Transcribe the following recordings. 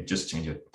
can just change it.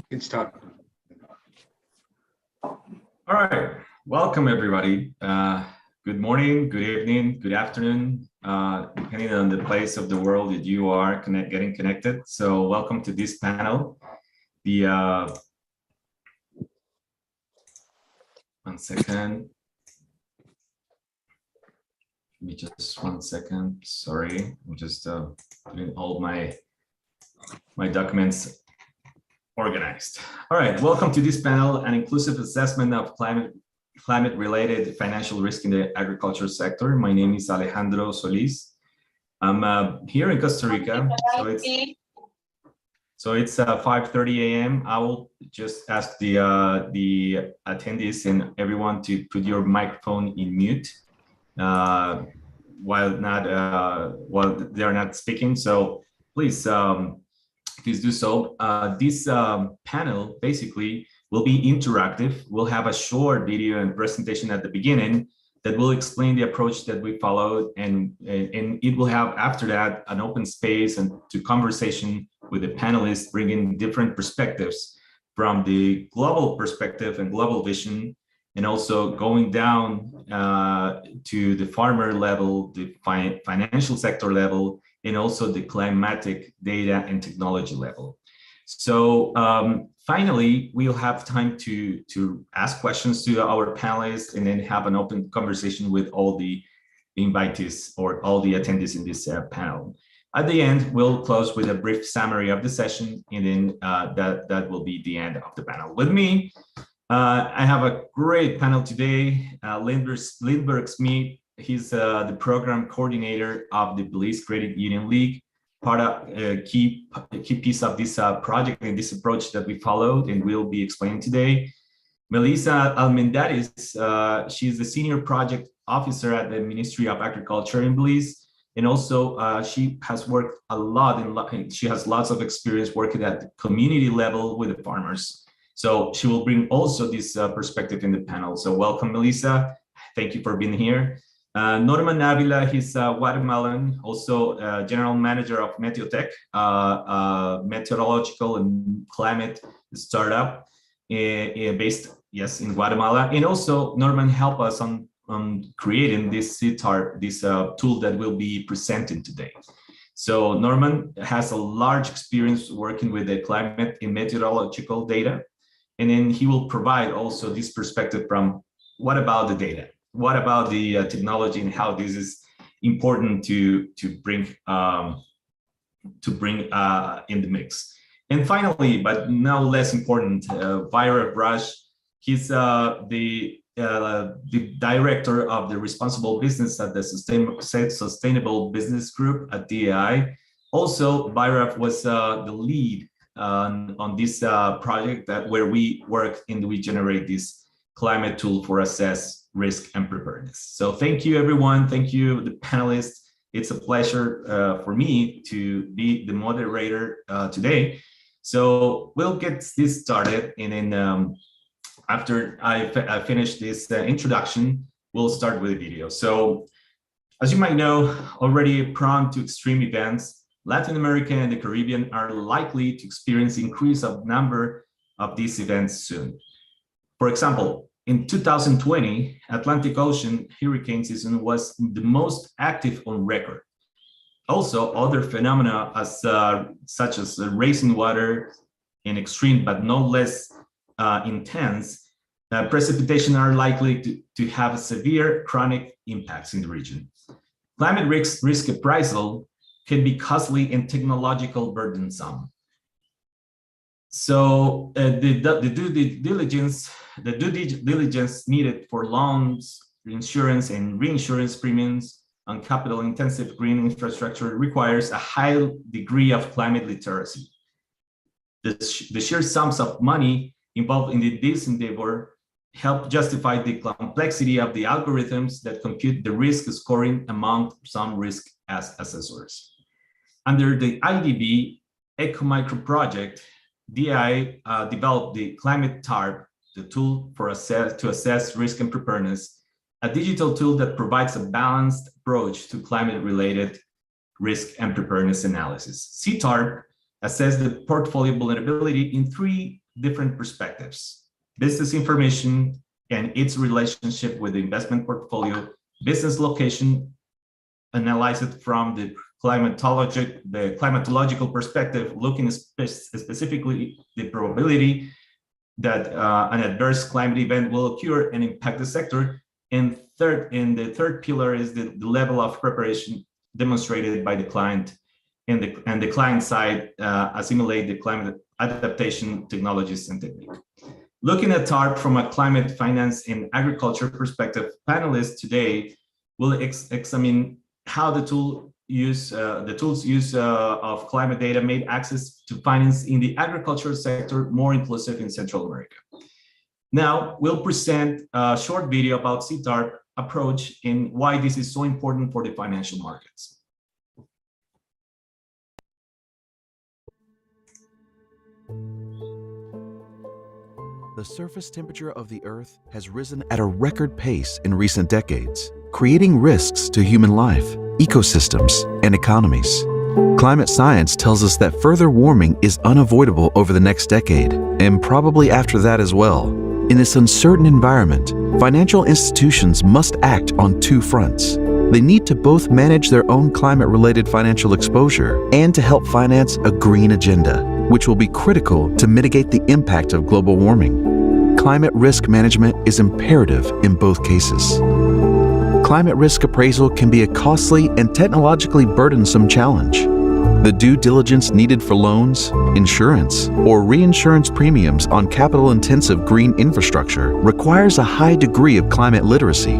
Good start. All right, welcome everybody. Good morning, good evening, good afternoon, depending on the place of the world that you are getting connected. So welcome to this panel. One second. Give me just 1 second. Sorry, I'm just putting all my documents organized. All right, welcome to this panel, an inclusive assessment of climate-related financial risk in the agriculture sector. My name is Alejandro Solis. I'm here in Costa Rica, so it's 5:30 a.m. I will just ask the attendees and everyone to put your microphone in mute while they are not speaking. So please. Please do so. This panel basically will be interactive. We'll have a short video and presentation at the beginning that will explain the approach that we followed, and it will have after that an open space and to conversation with the panelists, bringing different perspectives from the global perspective and global vision, and also going down to the farmer level, the financial sector level, and also the climatic data and technology level. So finally, we'll have time to ask questions to our panelists and then have an open conversation with all the invitees or all the attendees in this panel. At the end, we'll close with a brief summary of the session, and then that will be the end of the panel. With me, I have a great panel today. Lindbergh Smith. He's the program coordinator of the Belize Credit Union League, part of a key piece of this project and this approach that we followed and will be explained today. Melissa Almendares, she's the senior project officer at the Ministry of Agriculture in Belize, and also she has worked a lot and she has lots of experience working at the community level with the farmers. So she will bring also this perspective in the panel. So welcome, Melissa. Thank you for being here. Norman Avila, he's Guatemalan, also general manager of Meteotech, meteorological and climate startup based, yes, in Guatemala. And also Norman helped us on creating this CTAR, this tool that will be presented today. So Norman has a large experience working with the climate and meteorological data. And then he will provide also this perspective from what about the data? What about the technology and how this is important to bring in the mix? And finally, but no less important, Vairav Raj, he's the director of the responsible business at the Sustainable Business Group at DAI. Also, Vairav was the lead on this project where we work and we generate this climate tool for assess risk and preparedness. So thank you, everyone. Thank you, the panelists. It's a pleasure for me to be the moderator today. So we'll get this started, and then after I finish this introduction, we'll start with a video. So as you might know, already prone to extreme events, Latin America and the Caribbean are likely to experience increase of number of these events soon. For example, in 2020, Atlantic Ocean hurricane season was the most active on record. Also, other phenomena such as rising water and extreme but no less intense, precipitation are likely to have severe chronic impacts in the region. Climate risk appraisal can be costly and technological burdensome. So the due diligence needed for loans, insurance, and reinsurance premiums on capital-intensive green infrastructure requires a high degree of climate literacy. The sheer sums of money involved in this endeavor help justify the complexity of the algorithms that compute the risk scoring among some risk assessors. Under the IDB EcoMicro project, DI developed the Climate TARP, the tool to assess risk and preparedness, a digital tool that provides a balanced approach to climate-related risk and preparedness analysis. CTARP assesses the portfolio vulnerability in 3 different perspectives: business information and its relationship with the investment portfolio, business location, analyze it from the climatological perspective, looking specifically the probability that an adverse climate event will occur and impact the sector. And the third pillar is the level of preparation demonstrated by the client, and the client side assimilate the climate adaptation technologies and technique. Looking at TARP from a climate finance and agriculture perspective, panelists today will examine how the tools use of climate data made access to finance in the agricultural sector more inclusive in Central America. Now, we'll present a short video about CTARP approach and why this is so important for the financial markets. The surface temperature of the Earth has risen at a record pace in recent decades, creating risks to human life, ecosystems, and economies. Climate science tells us that further warming is unavoidable over the next decade, and probably after that as well. In this uncertain environment, financial institutions must act on 2 fronts. They need to both manage their own climate-related financial exposure and to help finance a green agenda, which will be critical to mitigate the impact of global warming. Climate risk management is imperative in both cases. Climate risk appraisal can be a costly and technologically burdensome challenge. The due diligence needed for loans, insurance, or reinsurance premiums on capital-intensive green infrastructure requires a high degree of climate literacy.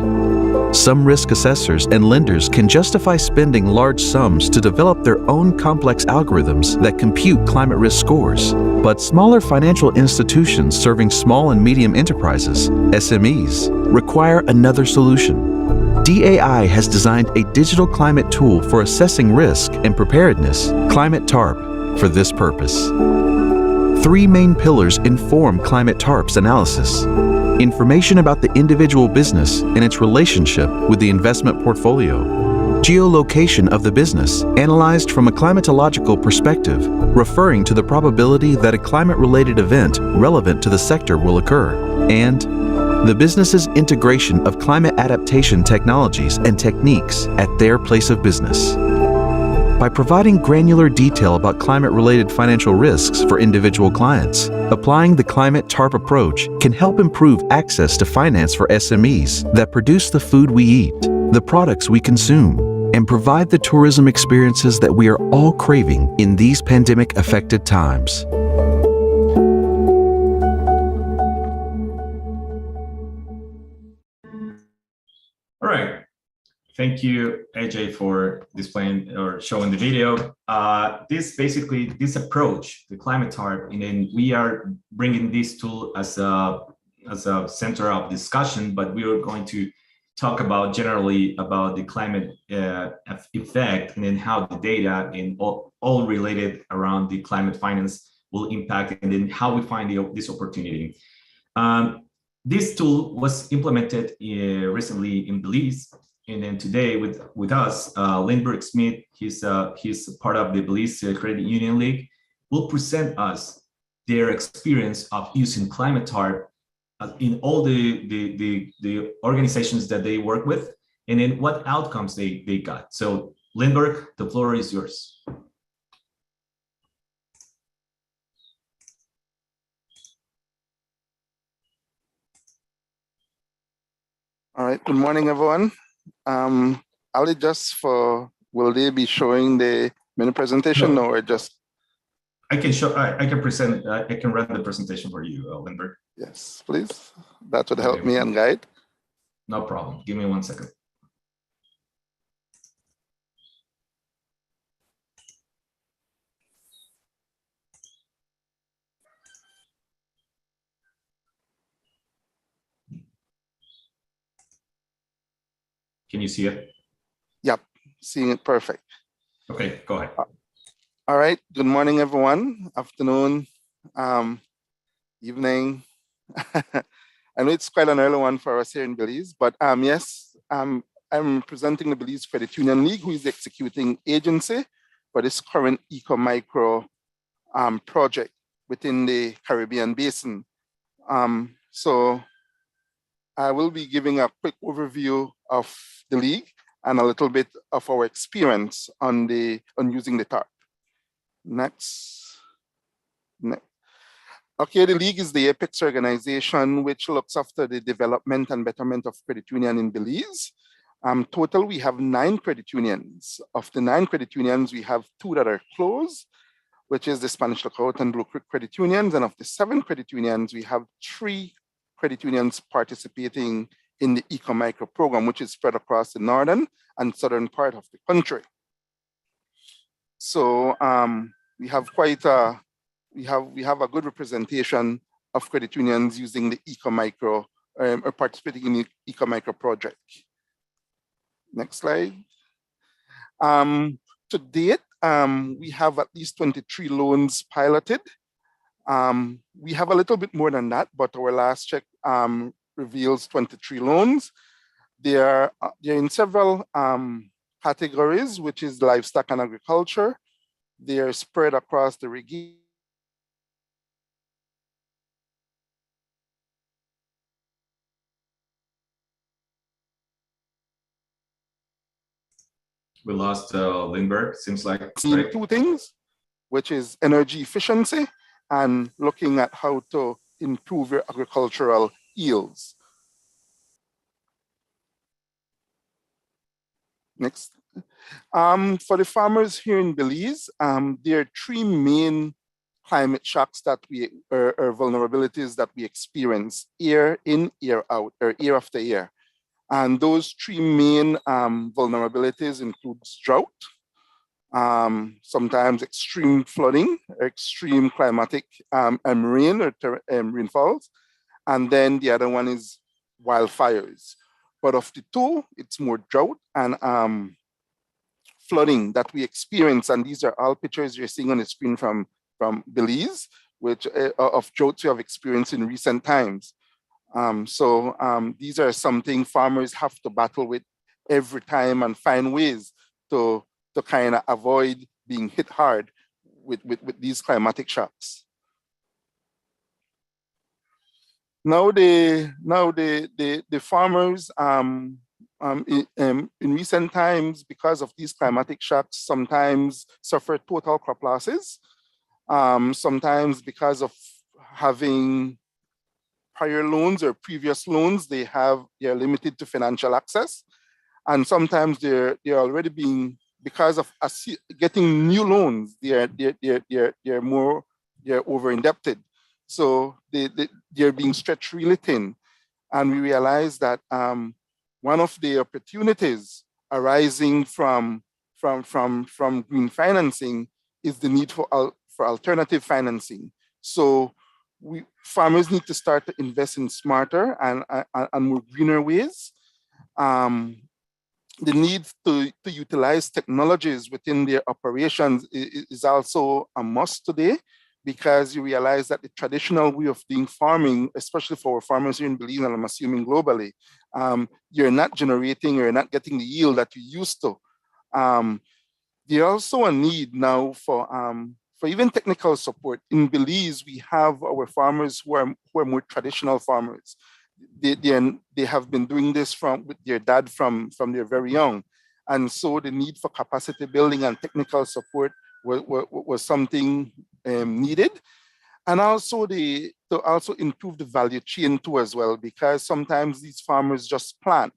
Some risk assessors and lenders can justify spending large sums to develop their own complex algorithms that compute climate risk scores. But smaller financial institutions serving small and medium enterprises, SMEs, require another solution. DAI has designed a digital climate tool for assessing risk and preparedness, Climate TARP, for this purpose. 3 main pillars inform Climate TARP's analysis: information about the individual business and its relationship with the investment portfolio, geolocation of the business analyzed from a climatological perspective, referring to the probability that a climate-related event relevant to the sector will occur, and the business's integration of climate adaptation technologies and techniques at their place of business. By providing granular detail about climate-related financial risks for individual clients, applying the Climate TARP approach can help improve access to finance for SMEs that produce the food we eat, the products we consume, and provide the tourism experiences that we are all craving in these pandemic-affected times. All right. Thank you, AJ, for displaying or showing the video. This approach, the Climate TARP, and then we are bringing this tool as a center of discussion, but we are going to talk about generally about the climate effect and then how the data and all related around the climate finance will impact, and then how we find this opportunity. This tool was implemented recently in Belize, and then today with us, Lindbergh Smith, he's part of the Belize Credit Union League, will present us their experience of using Climate TARP in all the organizations that they work with, and then what outcomes they got. So Lindbergh, the floor is yours. All right, good morning, everyone. Ali, will they be showing the mini presentation No. or just? I can show, I can present, I can run the presentation for you, Lindbergh. Yes, please. That would help me and guide. No problem. Give me 1 second. Can you see it? Yep, seeing it perfect. Okay, go ahead. All right, good morning, everyone. Afternoon, evening. I know it's quite an early one for us here in Belize, but yes, I'm presenting the Belize Credit Union League, who is the executing agency for this current eco-micro project within the Caribbean Basin. So I will be giving a quick overview of the league and a little bit of our experience on using the TARP. Next. Okay, the league is the apex organization which looks after the development and betterment of credit union in Belize. Total, we have 9 credit unions. Of the 9 credit unions, we have 2 that are closed, which is the Spanish Lookout and Blue Creek credit unions. And of the 7 credit unions, we have 3 credit unions participating in the eco-micro program, which is spread across the northern and southern part of the country. So we have quite a we have a good representation of credit unions using the eco-micro or participating in the eco-micro project. Next slide. To date, we have at least 23 loans piloted. We have a little bit more than that, but our last check reveals 23 loans. They're in several categories, which is livestock and agriculture. They are spread across the region. We lost Lindbergh, seems like. Right? 2 things, which is energy efficiency and looking at how to improve your agricultural yields. Next. For the farmers here in Belize, there are 3 main climate shocks that or vulnerabilities that we experience year in, year out, or year after year. And those 3 main vulnerabilities includes drought, sometimes extreme flooding, extreme climatic rain or rainfalls, and then the other one is wildfires. But of the 2, it's more drought and flooding that we experience, and these are all pictures you're seeing on the screen from Belize, which of droughts we have experienced in recent times. These are something farmers have to battle with every time and find ways to kind of avoid being hit hard with these climatic shocks. Now the farmers in recent times, because of these climatic shocks, sometimes suffer total crop losses. Sometimes because of having prior loans or previous loans, they are limited to financial access. And sometimes they're already being, because of getting new loans, they're over indebted. So they're being stretched really thin. And we realize that one of the opportunities arising from green financing is the need for alternative financing. So farmers need to start to invest in smarter and more greener ways. The need to utilize technologies within their operations is also a must today, because you realize that the traditional way of doing farming, especially for our farmers here in Belize, and I'm assuming globally, you're not getting the yield that you used to. There's also a need now for even technical support. In Belize, we have our farmers who are more traditional farmers. They have been doing this with their dad from they're very young. And so the need for capacity building and technical support was something needed. And also to also improve the value chain too as well, because sometimes these farmers just plant,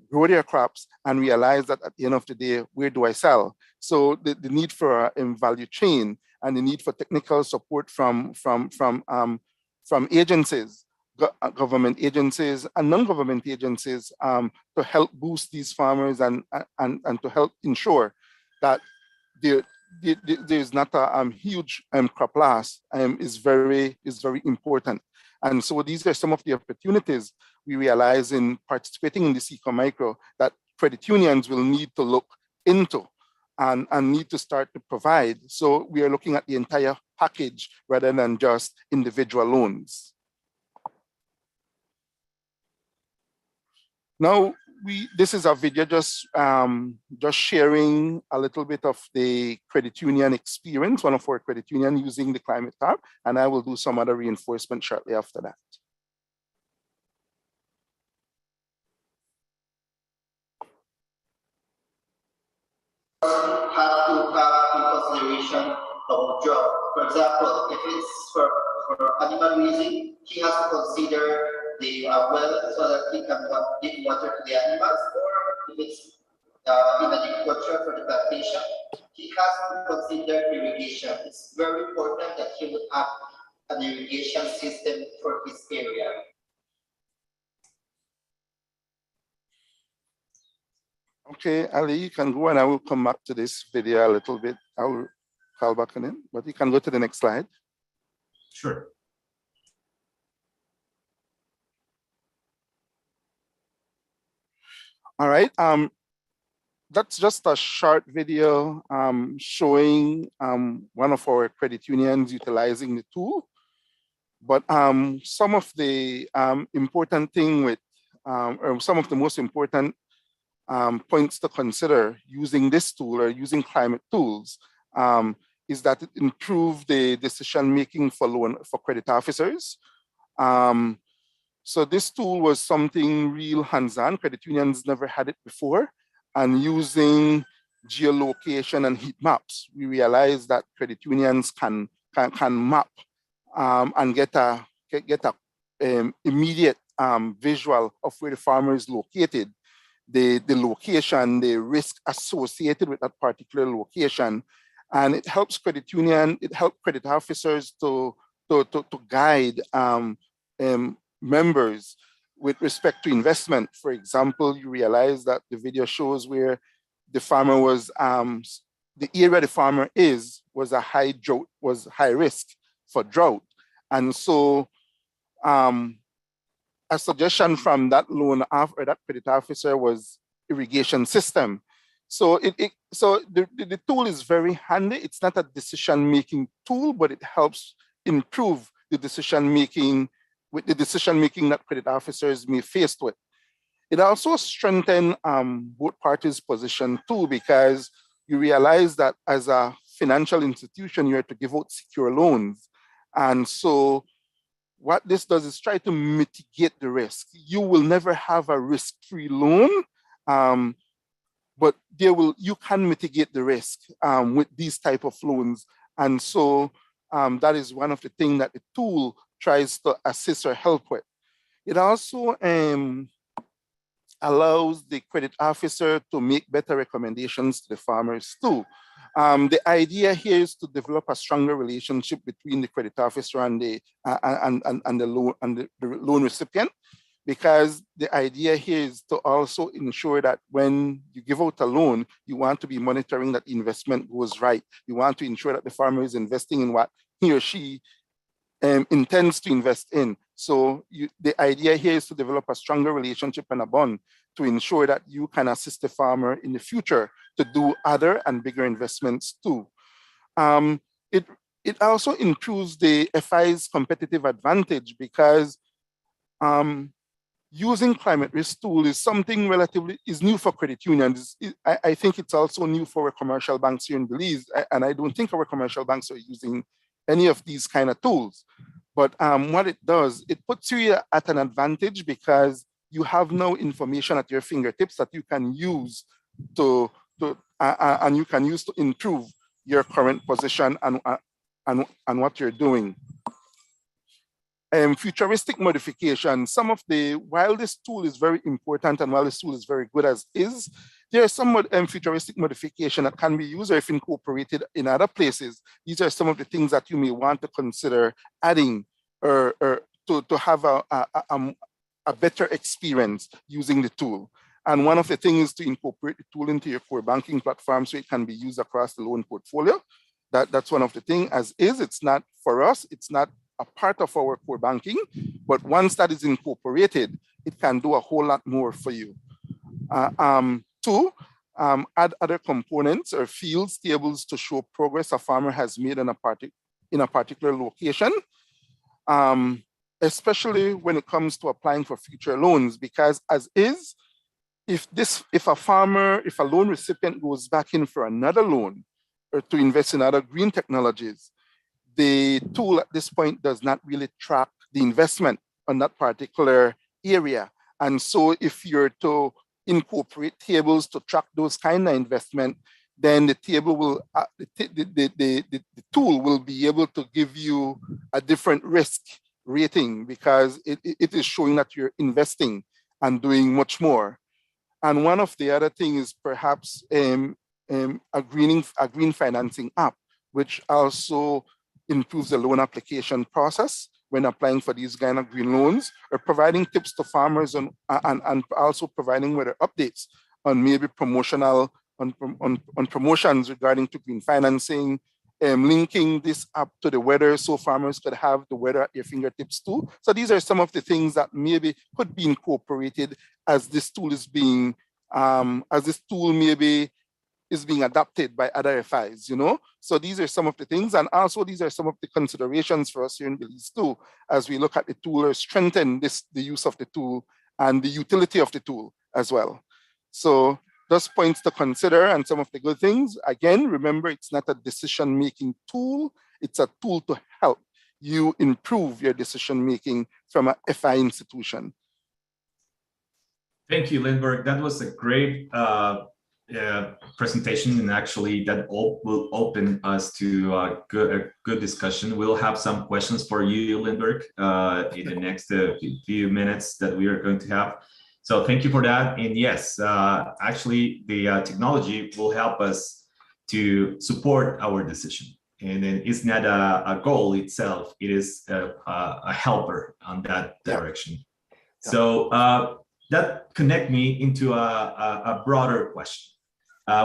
grow their crops, and realize that at the end of the day, where do I sell? So the need for a value chain and the need for technical support from agencies, government agencies and non-government agencies, to help boost these farmers and to help ensure that there's not a huge crop loss is very important. And so these are some of the opportunities we realize in participating in this eco-micro that credit unions will need to look into and need to start to provide. So we are looking at the entire package rather than just individual loans. Now, this is a video just sharing a little bit of the credit union experience, one of our credit union using the climate card, and I will do some other reinforcement shortly after that. Have to have in consideration of job. For example, if it's for animal raising, he has to consider the well so that he can give water to the animals, or if it's in agriculture for the plantation, he has to consider irrigation. It's very important that he would have an irrigation system for his area. Okay, Ali, you can go and I will come back to this video a little bit. I will call back on it, but you can go to the next slide. Sure. All right, that's just a short video showing one of our credit unions utilizing the tool. But some of the important thing with, or some of the most important points to consider using this tool or using climate tools is that it improves the decision-making for credit officers. So this tool was something real hands-on. Credit unions never had it before. And using geolocation and heat maps, we realized that credit unions can map and get a immediate visual of where the farmer is located, the location, the risk associated with that particular location. And it helps credit union, it helps credit officers to guide members with respect to investment. For example, you realize that the video shows where the farmer was, the area the farmer was a high drought, was high risk for drought. And so a suggestion from that loan or that credit officer was irrigation system. So the tool is very handy. It's not a decision-making tool, but it helps improve the decision-making with the decision-making that credit officers may face with. It also strengthens both parties' position too, because you realize that as a financial institution, you have to give out secure loans. And so what this does is try to mitigate the risk. You will never have a risk-free loan, but you can mitigate the risk with these type of loans. And so that is one of the things that the tool tries to assist or help with. It also allows the credit officer to make better recommendations to the farmers too. The idea here is to develop a stronger relationship between the credit officer and the loan recipient, because the idea here is to also ensure that when you give out a loan, you want to be monitoring that the investment goes right. You want to ensure that the farmer is investing in what he or she intends to invest in. So the idea here is to develop a stronger relationship and a bond to ensure that you can assist the farmer in the future to do other and bigger investments too. It also improves the FI's competitive advantage, because using climate risk tool is something is new for credit unions. I think it's also new for our commercial banks here in Belize, and I don't think our commercial banks are using any of these kind of tools. But what it does, it puts you at an advantage, because you have now information at your fingertips that you can use to improve your current position and what you're doing. Futuristic modification. While this tool is very important and while this tool is very good as is, there are some futuristic modification that can be used or if incorporated in other places. These are some of the things that you may want to consider adding or to have a better experience using the tool. And one of the things is to incorporate the tool into your core banking platform so it can be used across the loan portfolio. That's one of the things as is. It's not for us, it's not a part of our core banking, but once that is incorporated, it can do a whole lot more for you. Two, add other components or fields tables to show progress a farmer has made in a particular location, especially when it comes to applying for future loans, because as is, if a loan recipient goes back in for another loan or to invest in other green technologies, the tool at this point does not really track the investment on that particular area. And so if you're to incorporate tables to track those kind of investment, then the table will, the tool will be able to give you a different risk rating because it is showing that you're investing and doing much more. And one of the other things is perhaps a green financing app, which also improves the loan application process when applying for these kind of green loans, or providing tips to farmers and also providing weather updates on maybe promotions regarding to green financing, linking this up to the weather so farmers could have the weather at their fingertips too. So these are some of the things that maybe could be incorporated as this tool is being, maybe is being adopted by other FIs, you know? So these are some of the things. And also these are some of the considerations for us here in Belize too, as we look at the tool or strengthen the use of the tool and the utility of the tool as well. So those points to consider and some of the good things. Again, remember, it's not a decision-making tool. It's a tool to help you improve your decision-making from a FI institution. Thank you, Lindbergh. That was a great presentation, and actually that will open us to a good discussion. We'll have some questions for you, Lindbergh, in the next few minutes that we are going to have. So thank you for that. And yes, actually the technology will help us to support our decision. And then it's not a goal itself, it is a helper on that direction. Yeah. So that connect me into a broader question.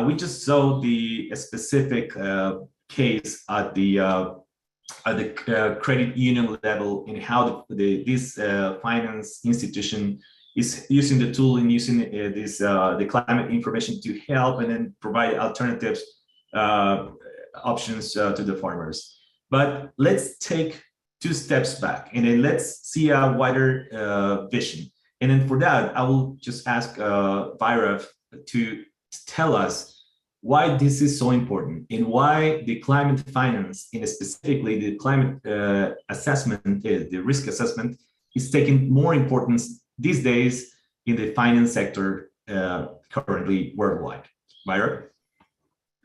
We just saw the specific case at the credit union level in how this finance institution is using the tool and using the climate information to help and then provide alternatives options to the farmers. But let's take 2 steps back and then let's see a wider vision. And then for that, I will just ask Vairav to tell us why this is so important and why the climate finance, and specifically the climate assessment, the risk assessment, is taking more importance these days in the finance sector currently worldwide. Vairav?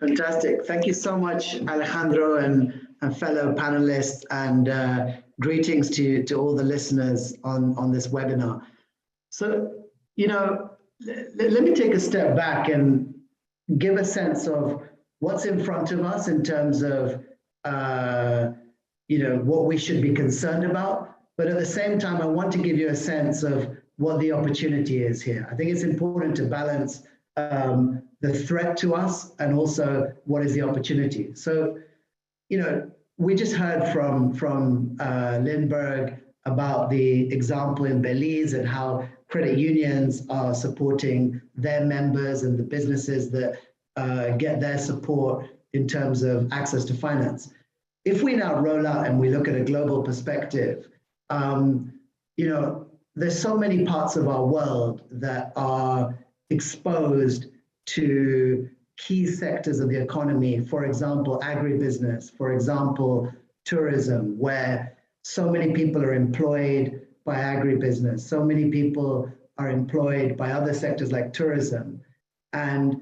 Fantastic. Thank you so much, Alejandro and fellow panelists, and greetings to all the listeners on this webinar. So, you know, let me take a step back and give a sense of what's in front of us in terms of, you know, what we should be concerned about. But at the same time, I want to give you a sense of what the opportunity is here. I think it's important to balance the threat to us and also what is the opportunity. So, you know, we just heard from Lindbergh about the example in Belize and how credit unions are supporting their members and the businesses that get their support in terms of access to finance. If we now roll out and we look at a global perspective, you know, there's so many parts of our world that are exposed to key sectors of the economy, for example, agribusiness, for example, tourism, where so many people are employed by agribusiness, so many people are employed by other sectors like tourism, and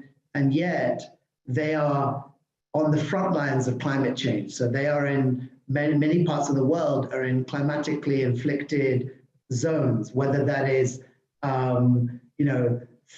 yet they are on the front lines of climate change. So they are in many parts of the world are in climatically inflicted zones, whether that is,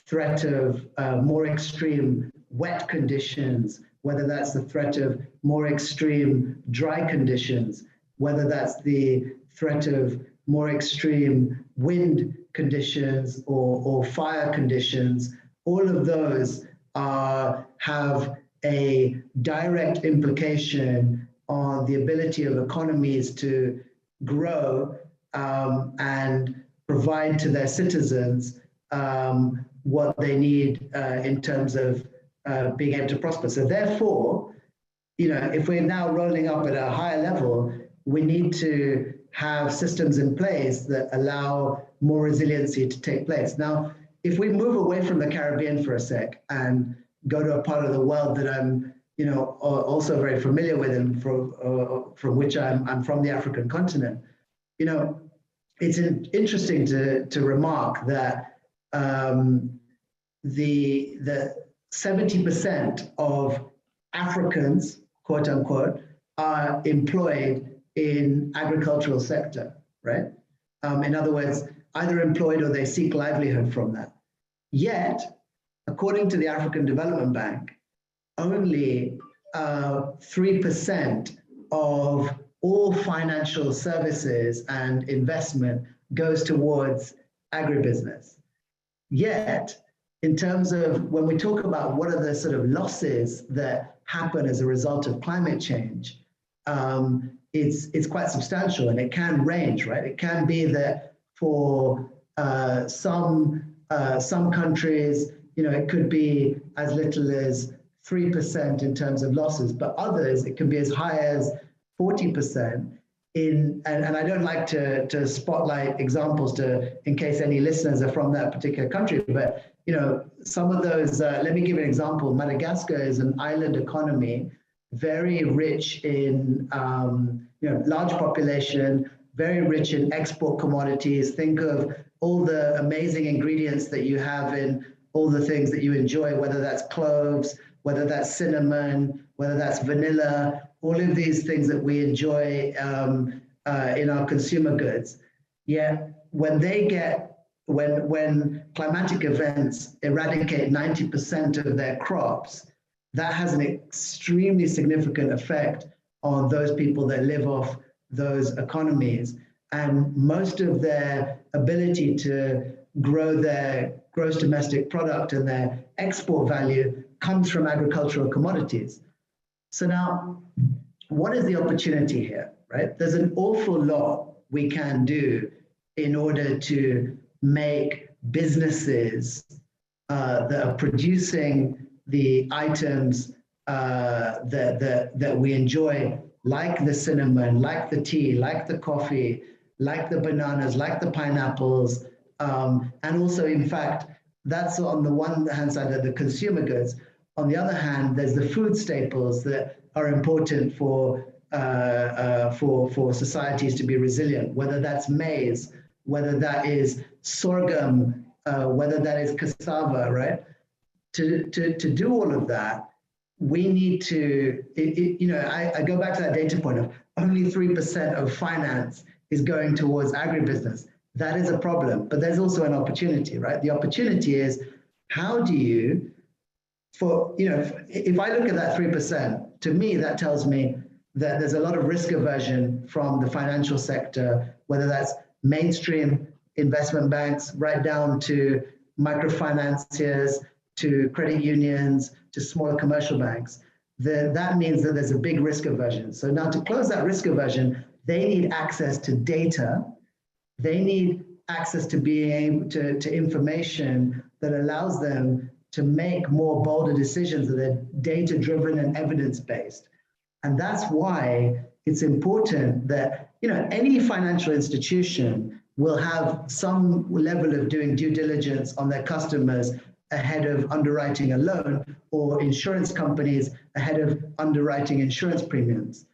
threat of more extreme wet conditions, whether that's the threat of more extreme dry conditions, whether that's the threat of more extreme wind conditions or fire conditions. All of those have a direct implication on the ability of economies to grow and provide to their citizens what they need in terms of being able to prosper. So therefore, if we're now rolling up at a higher level, we need to have systems in place that allow more resiliency to take place. Now, if we move away from the Caribbean for a sec and go to a part of the world that I'm, also very familiar with, and from which I'm from, the African continent, it's interesting to remark that the 70% of Africans, quote unquote, are employed in agricultural sector, right? In other words, either employed or they seek livelihood from that. Yet, according to the African Development Bank, only 3% of all financial services and investment goes towards agribusiness. Yet, in terms of when we talk about what are the sort of losses that happen as a result of climate change, it's quite substantial, and it can range, right? It can be that for some countries, it could be as little as 3% in terms of losses, but others, it can be as high as 40%. And I don't like to spotlight examples in case any listeners are from that particular country, but some of those, let me give an example. Madagascar is an island economy, very rich in large population, very rich in export commodities. Think of all the amazing ingredients that you have in all the things that you enjoy, whether that's cloves, whether that's cinnamon, whether that's vanilla, all of these things that we enjoy in our consumer goods. Yet when climatic events eradicate 90% of their crops, that has an extremely significant effect on those people that live off those economies. And most of their ability to grow their gross domestic product and their export value comes from agricultural commodities. So now, what is the opportunity here, right? There's an awful lot we can do in order to make businesses that are producing the items that we enjoy, like the cinnamon, like the tea, like the coffee, like the bananas, like the pineapples, and also, in fact, that's on the one hand side of the consumer goods. On the other hand, there's the food staples that are important for societies to be resilient, whether that's maize, whether that is sorghum, whether that is cassava, right? To do all of that, we need to, I go back to that data point of only 3% of finance is going towards agribusiness. That is a problem, but there's also an opportunity, right? The opportunity is, how do you, if I look at that 3%, to me, that tells me that there's a lot of risk aversion from the financial sector, whether that's mainstream investment banks, right down to microfinanciers, to credit unions, to smaller commercial banks. That means that there's a big risk aversion. So now, to close that risk aversion, they need access to data. They need access to being able to information that allows them to make more bolder decisions that are data-driven and evidence-based. And that's why it's important that any financial institution will have some level of doing due diligence on their customers ahead of underwriting a loan, or insurance companies ahead of underwriting insurance premiums.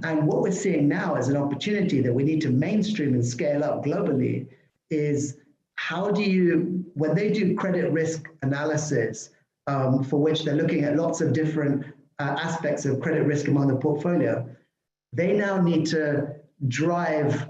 And what we're seeing now as an opportunity that we need to mainstream and scale up globally is, how do you, when they do credit risk analysis, for which they're looking at lots of different aspects of credit risk among the portfolio, they now need to drive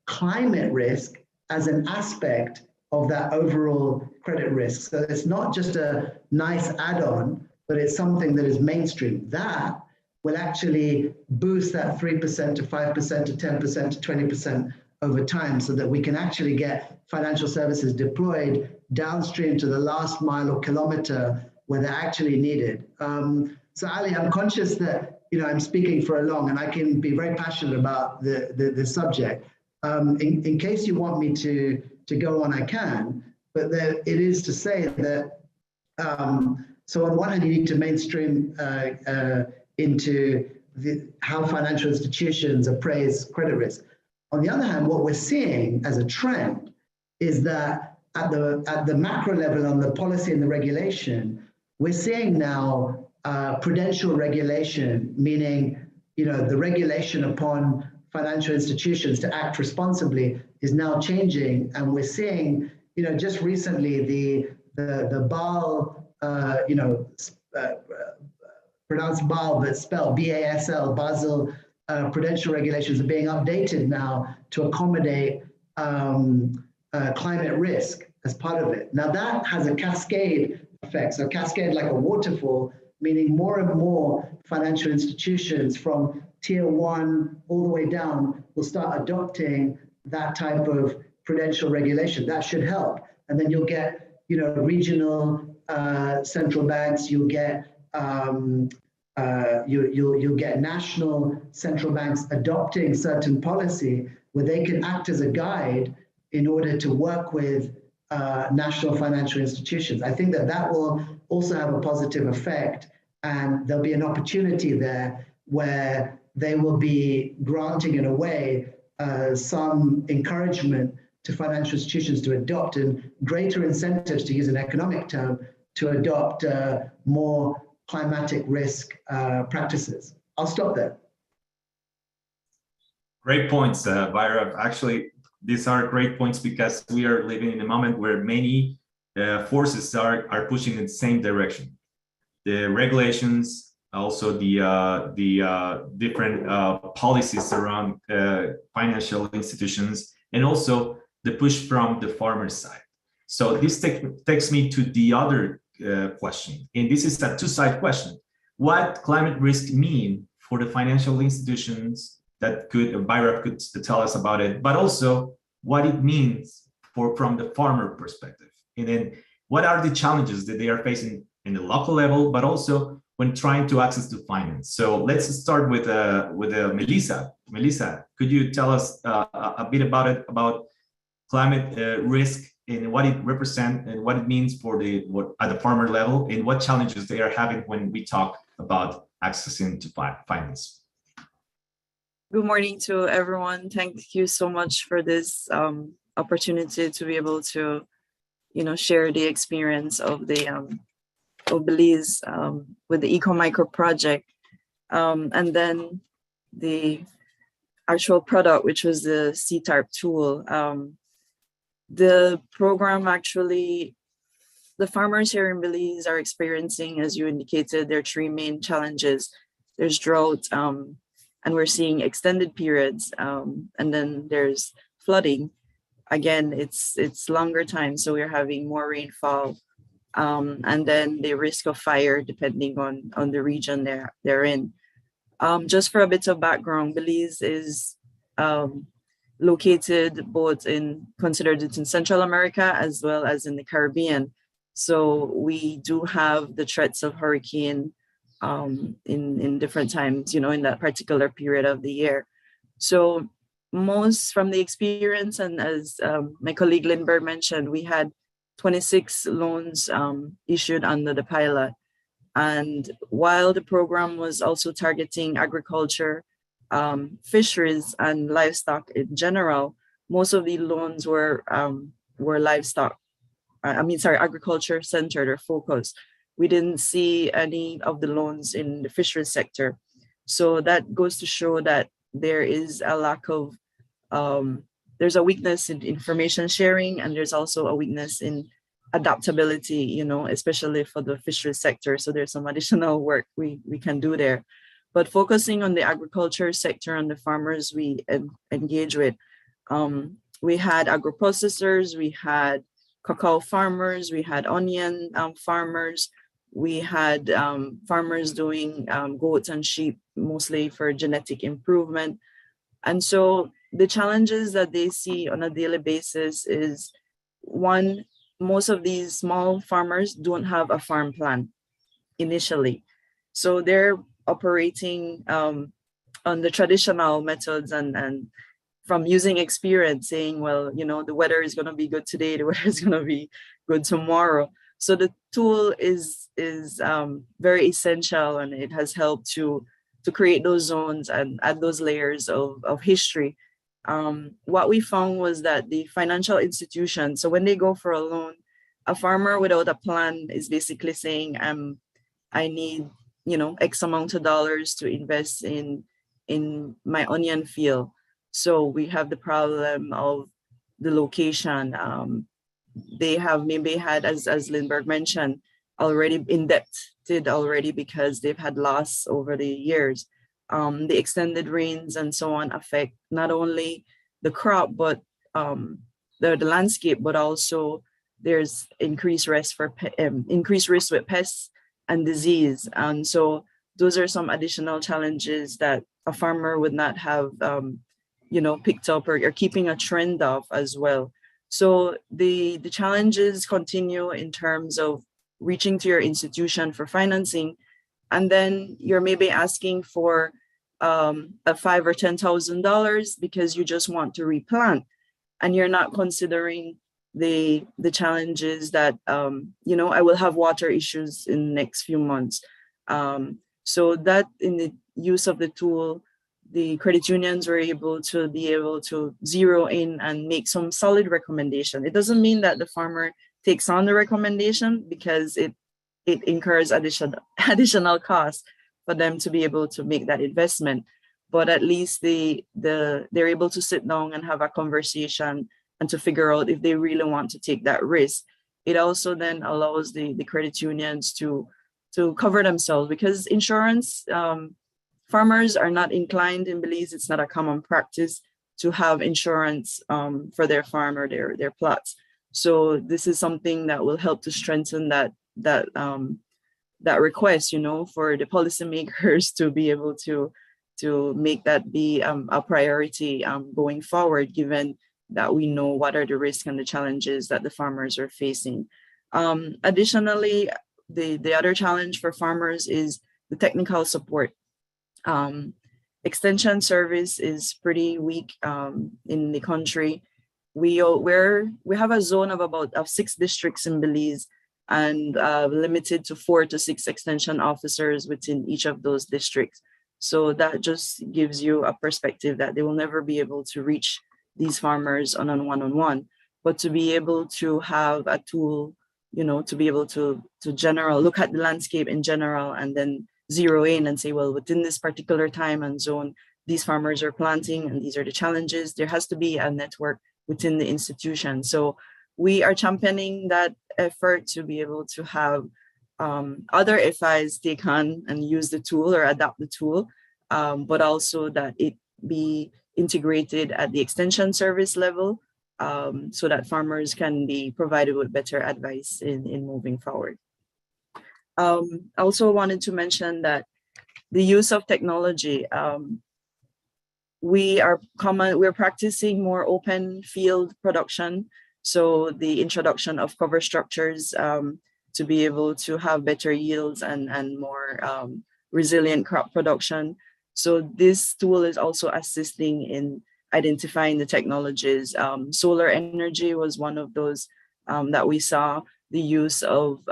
climate risk as an aspect of that overall credit risk. So it's not just a nice add-on, but it's something that is mainstream. That will actually boost that 3% to 5% to 10% to 20% over time, so that we can actually get financial services deployed downstream to the last mile or kilometer where they're actually needed. So Ali, I'm conscious that I'm speaking for a long, and I can be very passionate about the subject. In case you want me to go on, I can, but it is to say that, so on one hand, you need to mainstream into how financial institutions appraise credit risk. On the other hand, what we're seeing as a trend is that at the macro level, on the policy and the regulation, we're seeing now prudential regulation, meaning the regulation upon financial institutions to act responsibly is now changing, and we're seeing just recently the BAL, pronounced BAL but spelled BASL, Basel prudential regulations are being updated now to accommodate climate risk as part of it. Now that has a cascade effect. So cascade like a waterfall, meaning more and more financial institutions from tier 1 all the way down will start adopting that type of prudential regulation. That should help. And then you'll get, regional central banks, you'll get you'll get national central banks adopting certain policy where they can act as a guide in order to work with national financial institutions. I think that will also have a positive effect, and there'll be an opportunity there where they will be granting, in a way, some encouragement to financial institutions to adopt, and greater incentives, to use an economic term, to adopt more climatic risk practices. I'll stop there. Great points, Vairav. Actually, these are great points because we are living in a moment where many forces are pushing in the same direction. The regulations, also the different policies around financial institutions, and also the push from the farmer side. So this takes me to the other question, and this is a two-sided question. What climate risk mean for the financial institutions? That Vairav could tell us about it, but also what it means from the farmer perspective. And then what are the challenges that they are facing in the local level, but also when trying to access to finance. So let's start with Melissa. Melissa, could you tell us a bit about climate risk and what it represents and what it means for at the farmer level, and what challenges they are having when we talk about accessing to finance? Good morning to everyone. Thank you so much for this opportunity to be able to, share the experience of the of Belize with the Eco-Micro project, and then the actual product, which was the CTARP tool. The program actually, the farmers here in Belize are experiencing, as you indicated, their three main challenges. There's drought, and we're seeing extended periods, and then there's flooding. Again, it's longer time, so we're having more rainfall, and then the risk of fire depending on the region they're in. Just for a bit of background, Belize is located considered in Central America as well as in the Caribbean. So we do have the threats of hurricane in different times, in that particular period of the year. So most from the experience, and as my colleague Lindbergh mentioned, we had 26 loans issued under the pilot. And while the program was also targeting agriculture, fisheries, and livestock in general, most of the loans were livestock. Agriculture centered or focused. We didn't see any of the loans in the fisheries sector. So that goes to show that there is a lack of, there's a weakness in information sharing, and there's also a weakness in adaptability, especially for the fisheries sector. So there's some additional work we can do there. But focusing on the agriculture sector and the farmers we engage with, we had agro-processors, we had cacao farmers, we had onion farmers, we had farmers doing goats and sheep, mostly for genetic improvement. And so the challenges that they see on a daily basis is, one, most of these small farmers don't have a farm plan initially. So they're operating on the traditional methods and from using experience, saying, well, you know, the weather is going to be good today, the weather is going to be good tomorrow. So the tool is very essential, and it has helped to create those zones and add those layers of history. What we found was that the financial institution, so when they go for a loan, a farmer without a plan is basically saying, I need, you know, X amount of dollars to invest in my onion field. So we have the problem of the location. They have maybe had, as Lindbergh mentioned, already indebted already because they've had loss over the years. The extended rains and so on affect not only the crop, but the landscape, but also there's increased risk with pests and disease. And so those are some additional challenges that a farmer would not have you know, picked up or keeping a trend of as well. So the challenges continue in terms of reaching to your institution for financing, and then you're maybe asking for a $5,000 or $10,000 because you just want to replant, and you're not considering the challenges that you know, I will have water issues in the next few months. So that in the use of the tool, the credit unions were able to zero in and make some solid recommendation. It doesn't mean that the farmer takes on the recommendation, because it incurs additional costs for them to be able to make that investment. But at least they're able to sit down and have a conversation and to figure out if they really want to take that risk. It also then allows the credit unions to cover themselves, because insurance, farmers are not inclined in Belize. It's not a common practice to have insurance for their farm or their plots. So this is something that will help to strengthen that request, you know, for the policymakers to be able to make that be a priority going forward, given that we know what are the risks and the challenges that the farmers are facing. Additionally, the other challenge for farmers is the technical support. Extension service is pretty weak in the country. We have a zone of 6 districts in Belize, and limited to 4 to 6 extension officers within each of those districts. So that just gives you a perspective that they will never be able to reach these farmers on a one-on-one. But to be able to have a tool, you know, to be able to look at the landscape in general, and then zero in and say, well, within this particular time and zone, these farmers are planting and these are the challenges. There has to be a network within the institution. So we are championing that effort to be able to have other FIs take on and use the tool or adopt the tool, but also that it be integrated at the extension service level, so that farmers can be provided with better advice in moving forward. I also wanted to mention that the use of technology, we're practicing more open field production. So the introduction of cover structures to be able to have better yields and more resilient crop production. So this tool is also assisting in identifying the technologies. Solar energy was one of those that we saw, the use of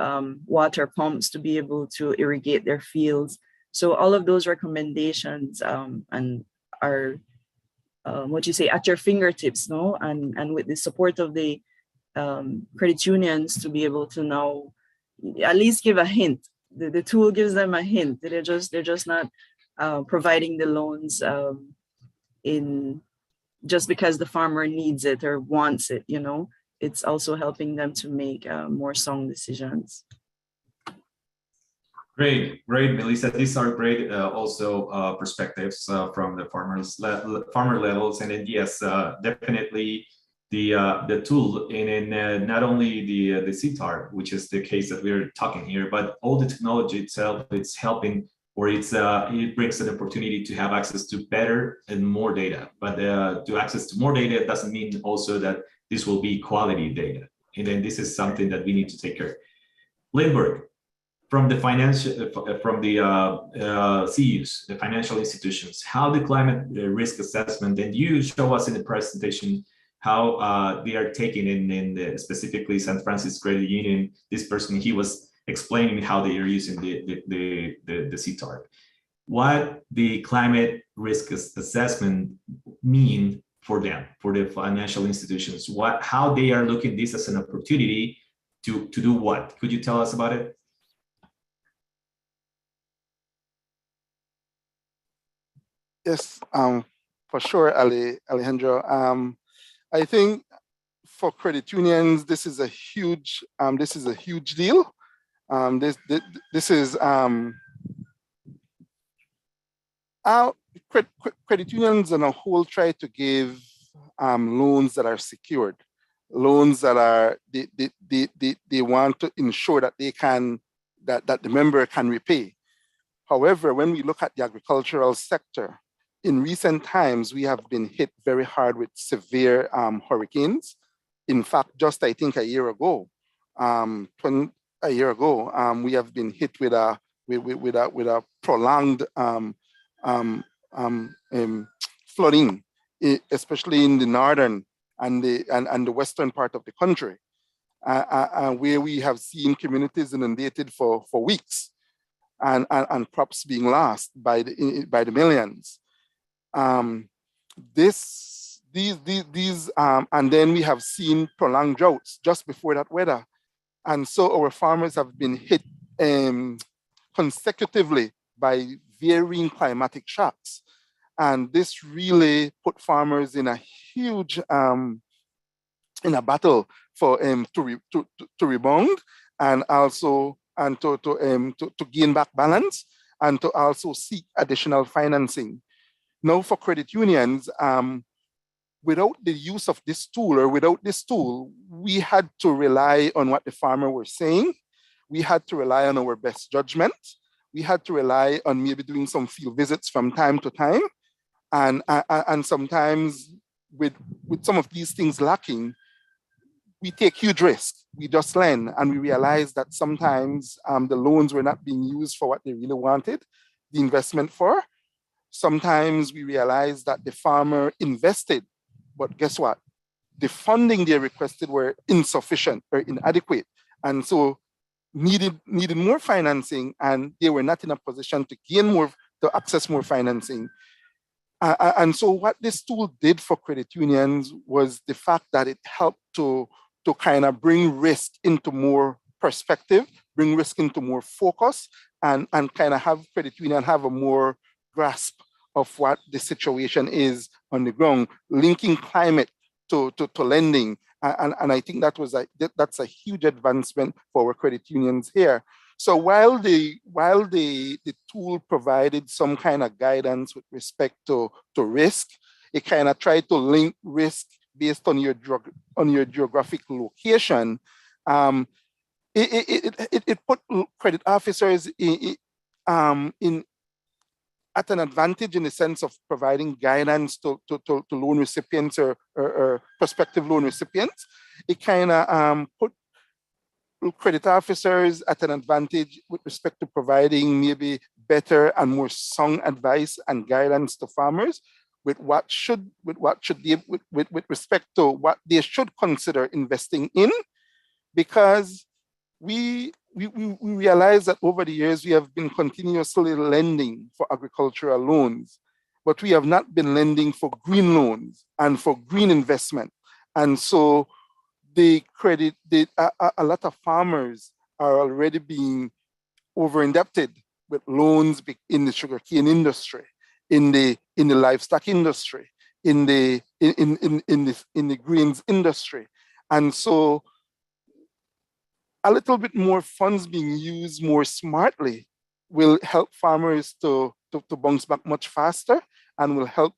water pumps to be able to irrigate their fields. So all of those recommendations and are at your fingertips, no? And with the support of the credit unions to be able to now at least give a hint. The tool gives them a hint. They're just not providing the loans in just because the farmer needs it or wants it, you know. It's also helping them to make more sound decisions. Great, great, Melissa. These are great also perspectives from the farmer levels, and then yes, definitely the tool in not only the CTAR, which is the case that we're talking here, but all the technology itself. It's helping, or it brings an opportunity to have access to better and more data. But to access to more data doesn't mean also that this will be quality data, and then this is something that we need to take care of. Lindbergh, from the CUs, the financial institutions, how the climate risk assessment, and you show us in the presentation how they are taking in specifically San Francisco Credit Union. This person, he was explaining how they are using the CTAR. What the climate risk assessment mean for them, for the financial institutions, how they are looking this as an opportunity to do what? Could you tell us about it? Yes, for sure, Alejandro. I think for credit unions, this is a huge deal. This is credit unions on a whole try to give loans that are secured, loans that are they want to ensure that they can that the member can repay. However, when we look at the agricultural sector, in recent times, we have been hit very hard with severe hurricanes. In fact, just I think a year ago, we have been hit with a prolonged flooding, especially in the northern and the western part of the country, where we have seen communities inundated for weeks, and crops being lost by the millions. And then we have seen prolonged droughts just before that weather. And so our farmers have been hit consecutively by varying climatic shocks. And this really put farmers in a huge, in a battle for to rebound, and also to gain back balance, and to also seek additional financing. Now, for credit unions, without the use of this tool, or without this tool, we had to rely on what the farmer was saying. We had to rely on our best judgment. We had to rely on maybe doing some field visits from time to time. And sometimes with some of these things lacking, we take huge risks. We just lend, and we realize that sometimes the loans were not being used for what they really wanted the investment for. Sometimes we realized that the farmer invested, but guess what? The funding they requested were insufficient or inadequate, and so needed more financing, and they were not in a position to access more financing. And so what this tool did for credit unions was the fact that it helped to kind of bring risk into more perspective, bring risk into more focus, and kind of have credit union have a more grasp of what the situation is on the ground, linking climate to lending. And I think that's a huge advancement for our credit unions here. So while the tool provided some kind of guidance with respect to risk, it kind of tried to link risk based on your geographic location. It put credit officers at an advantage in the sense of providing guidance to loan recipients or prospective loan recipients. It kind of put credit officers at an advantage with respect to providing maybe better and more sound advice and guidance to farmers with respect to what they should consider investing in, because we realize that over the years we have been continuously lending for agricultural loans, but we have not been lending for green loans and for green investment. And so a lot of farmers are already being over-indebted with loans in the sugarcane industry, in the livestock industry, in the greens industry. And so a little bit more funds being used more smartly will help farmers to bounce back much faster, and will help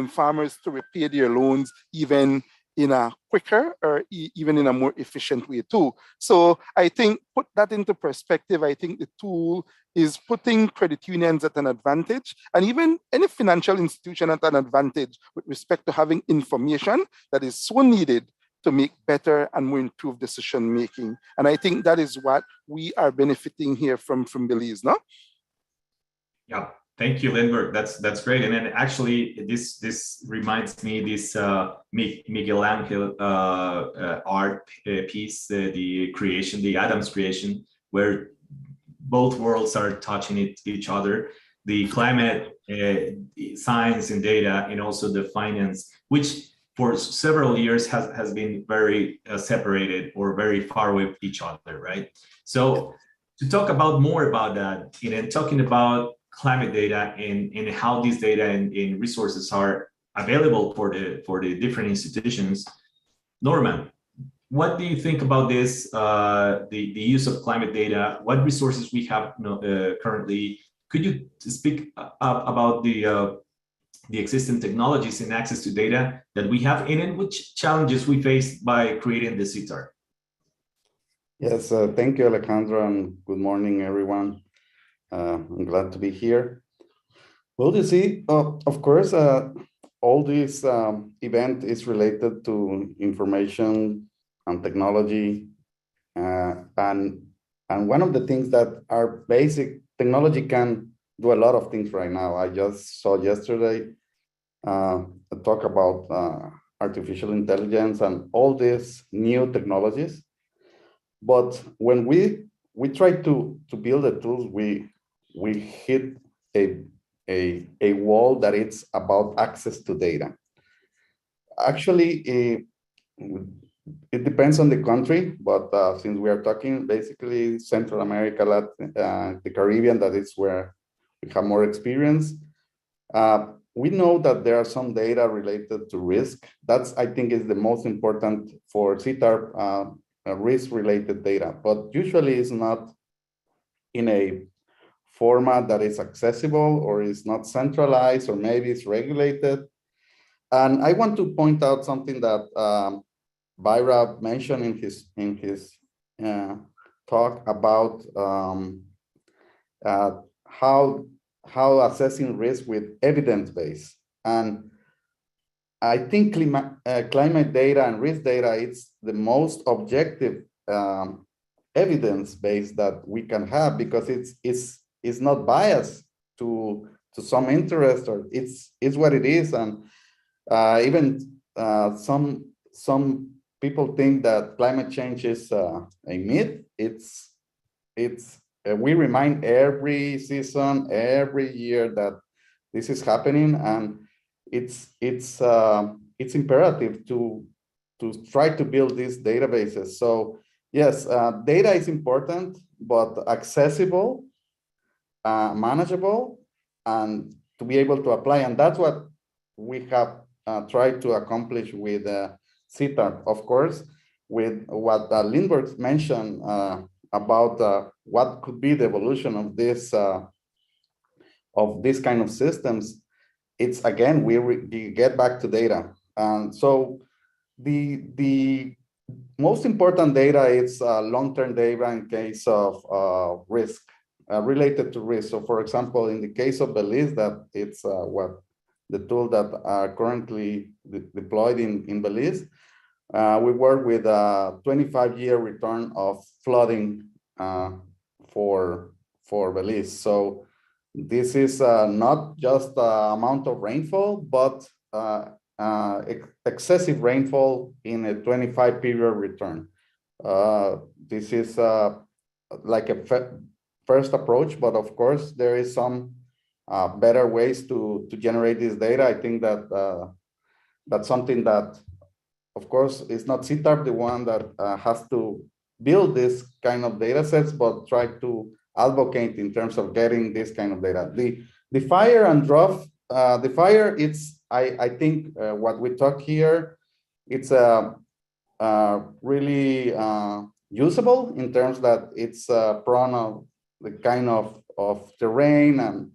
farmers to repay their loans even in a quicker or even in a more efficient way too. So I think, put that into perspective, I think the tool is putting credit unions at an advantage, and even any financial institution at an advantage with respect to having information that is so needed to make better and more improved decision making. And I think that is what we are benefiting here from Belize, no? Yeah, thank you, Lindbergh. That's great. And then actually, this reminds me this Miguel Angel art piece, the Adam's creation, where both worlds are touching each other. The climate science and data, and also the finance, which for several years has been very separated or very far away from each other, right? So to talk about more about that, talking about climate data and how these data and resources are available for the different institutions, Norman, what do you think about this? The use of climate data, what resources we have currently? Could you speak up about the existing technologies and access to data that we have, and in which challenges we face by creating the CTAR? Yes, thank you, Alejandro, and good morning, everyone. I'm glad to be here. Well, you see, of course, all this event is related to information and technology, and one of the things that our basic technology can do a lot of things right now. I just saw yesterday a talk about artificial intelligence and all these new technologies. But when we try to build the tools, we hit a wall that it's about access to data. Actually, it depends on the country, but since we are talking basically Central America, the Caribbean, that is where we have more experience. We know that there are some data related to risk. That's, I think, is the most important for CTAR, risk-related data, but usually it's not in a format that is accessible, or is not centralized, or maybe it's regulated. And I want to point out something that Byra mentioned in his talk about how assessing risk with evidence base. And I think climate data and risk data, it's the most objective evidence base that we can have, because it's not biased to some interest, or it's what it is. And even some people think that climate change is a myth. We remind every season, every year, that this is happening, and it's imperative to try to build these databases. So yes, data is important, but accessible, manageable, and to be able to apply. And that's what we have tried to accomplish with CTAR, of course, with what Lindbergh mentioned about what could be the evolution of this kind of systems. It's, again, we get back to data. And so the most important data is long-term data in case of risk, related to risk. So for example, in the case of Belize, that it's what the tool that are currently deployed in Belize, we work with a 25-year return of flooding for Belize. So this is not just the amount of rainfall, but excessive rainfall in a 25-period return. This is like a first approach, but of course there is some better ways to generate this data. I think that that's something that, of course, is not CTAR the one that has to build this kind of data sets, but try to advocate in terms of getting this kind of data. The fire and drought, the fire, it's, I think what we talk here, it's really usable in terms that it's prone of the kind of of terrain and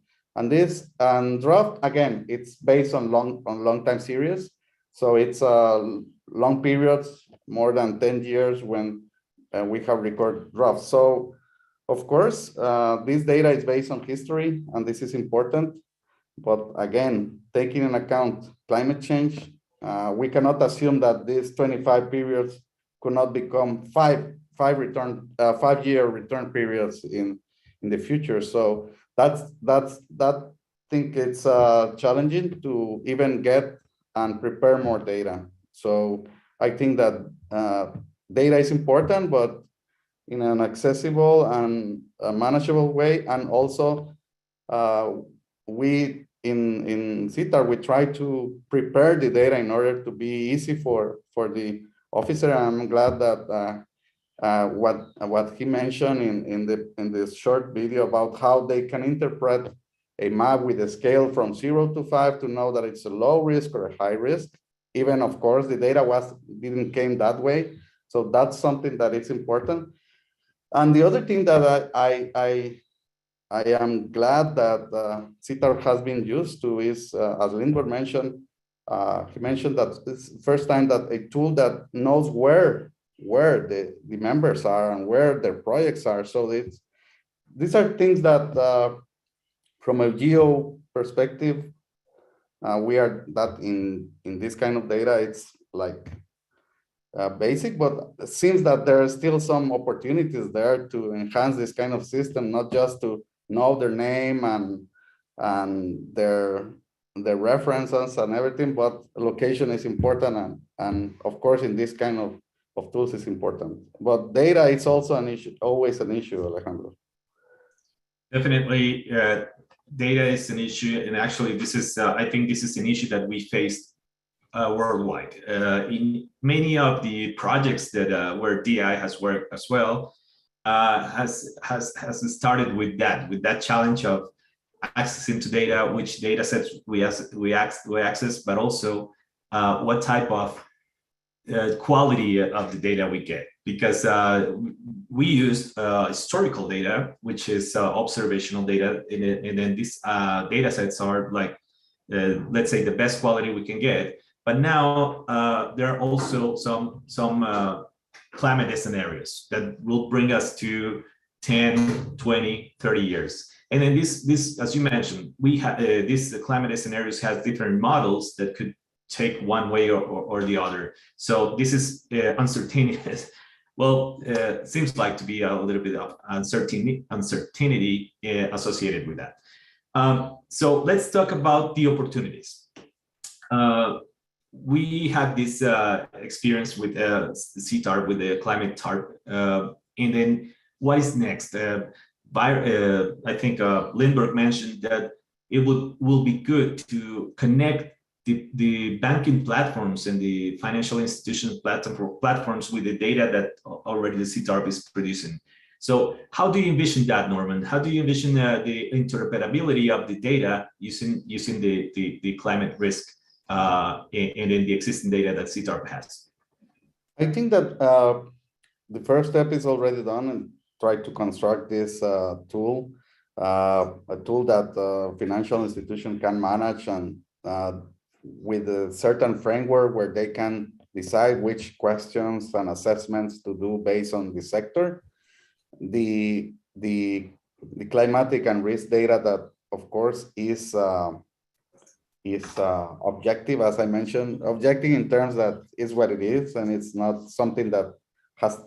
this. And drought, again, it's based on long time series. So it's long periods, more than 10 years when we have recorded drought. So of course, this data is based on history, and this is important. But again, taking into account climate change, we cannot assume that these 25 periods could not become 5-year return periods in the future. So that think it's challenging to even get and prepare more data. So I think that data is important, but in an accessible and manageable way. And also we in CITAR, we try to prepare the data in order to be easy for the officer. I'm glad that what he mentioned in this short video about how they can interpret a map with a scale from 0 to 5 to know that it's a low risk or a high risk. Even, of course, the data didn't came that way. So that's something that is important. And the other thing that I am glad that CITAR has been used to is, as Lindbergh mentioned, he mentioned that it's the first time that a tool that knows where the members are and where their projects are. So these are things that, from a geo perspective, we are that in this kind of data, it's like basic, but it seems that there are still some opportunities there to enhance this kind of system, not just to know their name and their references and everything, but location is important, and of course in this kind of tools is important. But data is also an issue, always an issue, Alejandro. Definitely, data is an issue, and actually this is I think this is an issue that we faced worldwide. In many of the projects that where DI has worked as well, has started with that challenge of accessing to data, which data sets we access, but also what type of quality of the data we get, because we use historical data, which is observational data, and then these data sets are like, let's say, the best quality we can get. But now there are also some climate scenarios that will bring us to 10, 20, 30 years. And then this, as you mentioned, we have these climate scenarios has different models that could take one way or the other. So this is uncertainty. Well, seems like to be a little bit of uncertainty associated with that. So let's talk about the opportunities. We had this experience with CTARP, with the climate TARP, and then what is next? I think Lindbergh mentioned that it will be good to connect the banking platforms and the financial institutions platforms with the data that already the CTARP is producing. So how do you envision that, Norman? How do you envision the interoperability of the data using the climate risk and in the existing data that CTARP has? I think that the first step is already done, and try to construct this tool, a tool that financial institution can manage, and with a certain framework where they can decide which questions and assessments to do based on the sector. The climatic and risk data that, of course, is objective, as I mentioned, objective in terms that is what it is, and it's not something that has,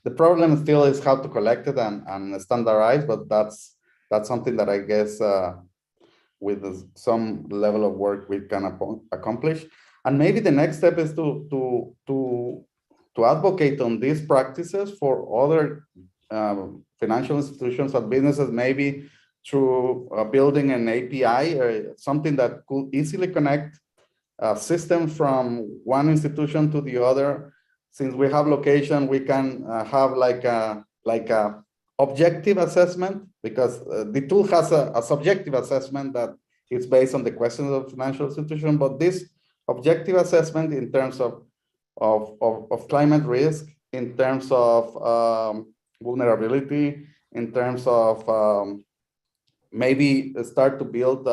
the problem still is how to collect it and standardize, but that's something that I guess with some level of work we can accomplish. And maybe the next step is to advocate on these practices for other financial institutions and businesses, maybe through building an API or something that could easily connect systems from one institution to the other. Since we have location, we can have like a objective assessment, because the tool has a subjective assessment that is based on the questions of financial institution. But this objective assessment in terms of climate risk, in terms of vulnerability, in terms of maybe start to build.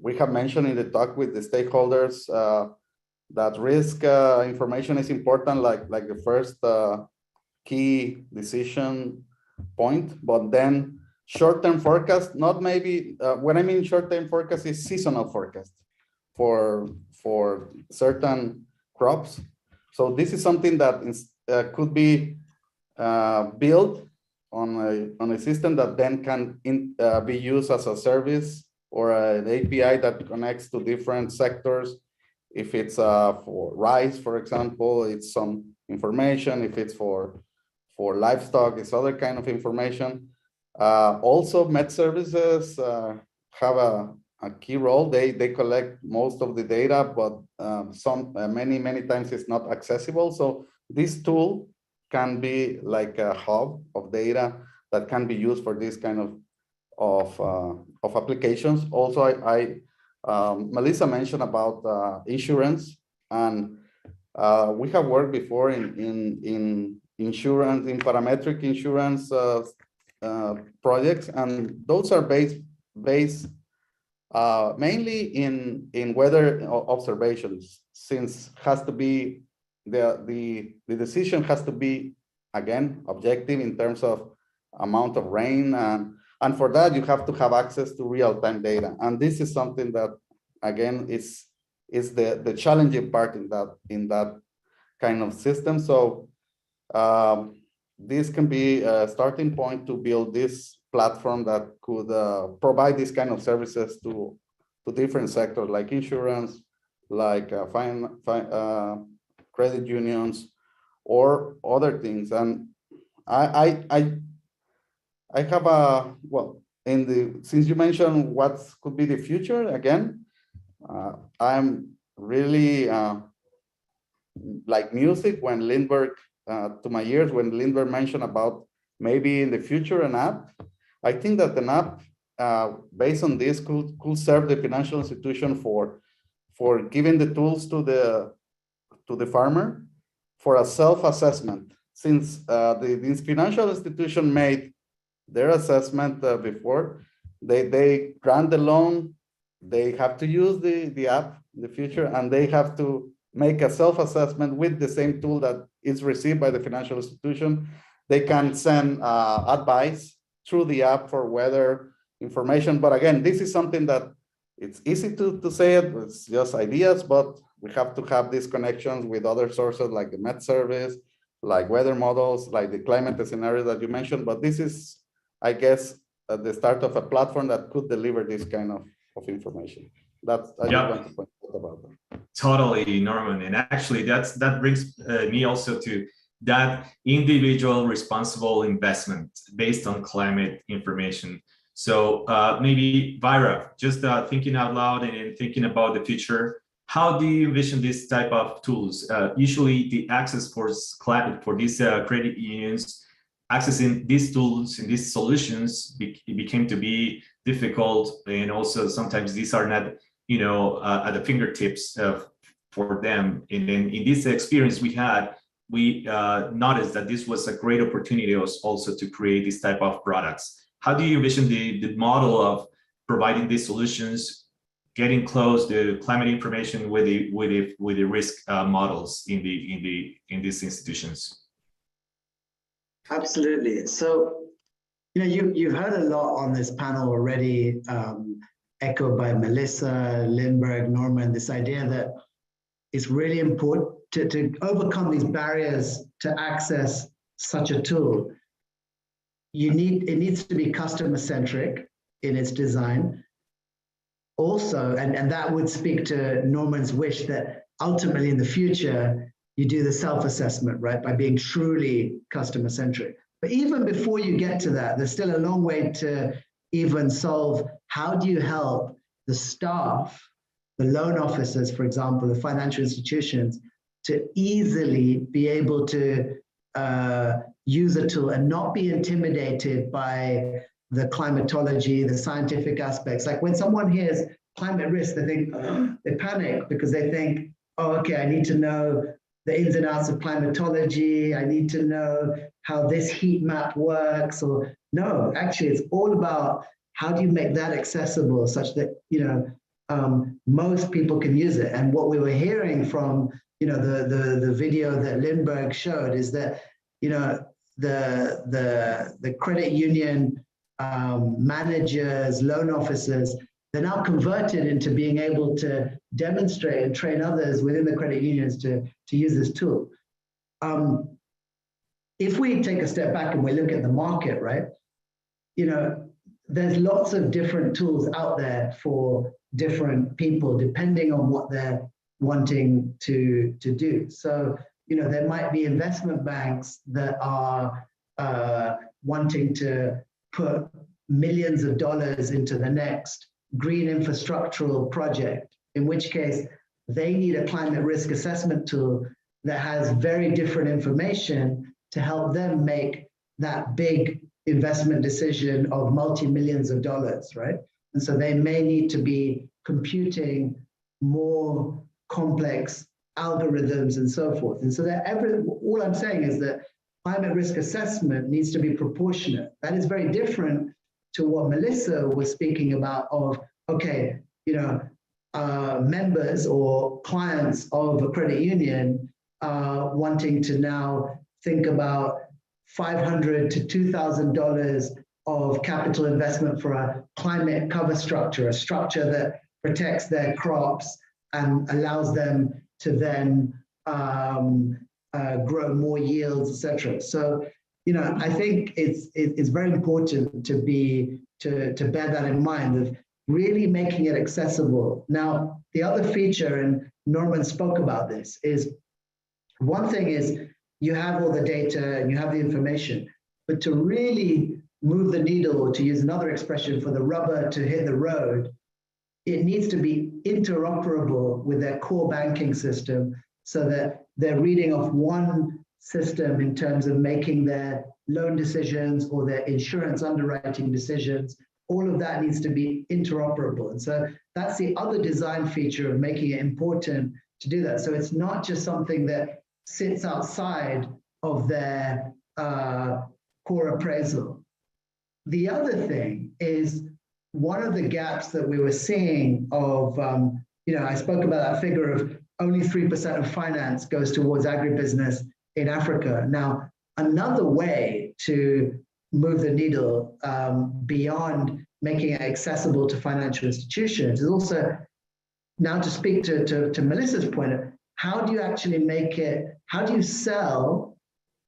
We have mentioned in the talk with the stakeholders that risk information is important, like the first key decision point, but then short-term forecast, not maybe, when I mean short-term forecast is seasonal forecast for certain crops. So this is something that could be built on a system that then can be used as a service or an API that connects to different sectors. If it's for rice, for example, it's some information. If it's for livestock, it's other kind of information. Also, med services have a key role. They collect most of the data, but many times it's not accessible. So this tool can be like a hub of data that can be used for this kind of applications. Also, Melissa mentioned about insurance, and we have worked before in insurance, in parametric insurance projects, and those are based mainly in weather observations, since has to be the decision has to be, again, objective in terms of amount of rain, and for that you have to have access to real-time data, and this is something that, again, is the challenging part in that kind of system. So this can be a starting point to build this platform that could provide this kind of services to different sectors like insurance, like credit unions, or other things. And I have since you mentioned what could be the future, again, I'm really like music when Lindbergh, to my ears, when Lindbergh mentioned about maybe in the future an app. I think that an app based on this could serve the financial institution for giving the tools to the farmer for a self-assessment. Since this financial institution made their assessment before, they grant the loan, they have to use the app in the future, and they have to make a self-assessment with the same tool that is received by the financial institution. They can send advice through the app for weather information. But again, this is something that it's easy to say it, it's just ideas, but we have to have these connections with other sources like the Met Service, like weather models, like the climate scenario that you mentioned. But this is, I guess, at the start of a platform that could deliver this kind of information. That's, I just want to point out about that. Totally, Norman. And actually that brings me also to that individual responsible investment based on climate information. So maybe Vaira, just thinking out loud and thinking about the future, how do you envision this type of tools? Usually the access for these credit unions, accessing these tools and these solutions became to be difficult. And also sometimes these are not, at the fingertips for them. And then in this experience we had, we noticed that this was a great opportunity also to create this type of products. How do you envision the model of providing these solutions, getting close to climate information with the risk models in these institutions? Absolutely. So, you've heard a lot on this panel already, echoed by Melissa, Lindbergh, Norman, this idea that it's really important to overcome these barriers to access such a tool. It needs to be customer-centric in its design. Also, and that would speak to Norman's wish that ultimately in the future, you do the self-assessment, right, by being truly customer-centric. But even before you get to that, there's still a long way to even solve how do you help the staff, the loan officers, for example, the financial institutions, to easily be able to use a tool and not be intimidated by the climatology, the scientific aspects. Like when someone hears climate risk, they think, they panic because they think, oh, okay, I need to know the ins and outs of climatology. I need to know how this heat map works, or No, actually, it's all about how do you make that accessible such that, most people can use it. And what we were hearing from, the video that Lindbergh showed is that, the credit union managers, loan officers, they're now converted into being able to demonstrate and train others within the credit unions to use this tool. If we take a step back and we look at the market, right, there's lots of different tools out there for different people, depending on what they're wanting to do. So, there might be investment banks that are wanting to put millions of dollars into the next green infrastructural project, in which case they need a climate risk assessment tool that has very different information to help them make that big investment decision of multi-millions of dollars, right? And so they may need to be computing more complex algorithms and so forth. And so all I'm saying is that climate risk assessment needs to be proportionate. That is very different to what Melissa was speaking about of, okay, members or clients of a credit union wanting to now think about $500 to $2,000 of capital investment for a climate cover structure, a structure that protects their crops and allows them to then grow more yields, etc. So, I think it's very important to bear that in mind of really making it accessible. Now, the other feature, and Norman spoke about this, is one thing is you have all the data and you have the information, but to really move the needle, or to use another expression, for the rubber to hit the road, it needs to be interoperable with their core banking system so that they're reading off one system in terms of making their loan decisions or their insurance underwriting decisions. All of that needs to be interoperable. And so that's the other design feature of making it important to do that. So it's not just something that sits outside of their core appraisal. The other thing is, one of the gaps that we were seeing of, I spoke about that figure of only 3% of finance goes towards agribusiness in Africa. Now, another way to move the needle beyond making it accessible to financial institutions is also, now to speak to Melissa's point, how do you actually make it, how do you sell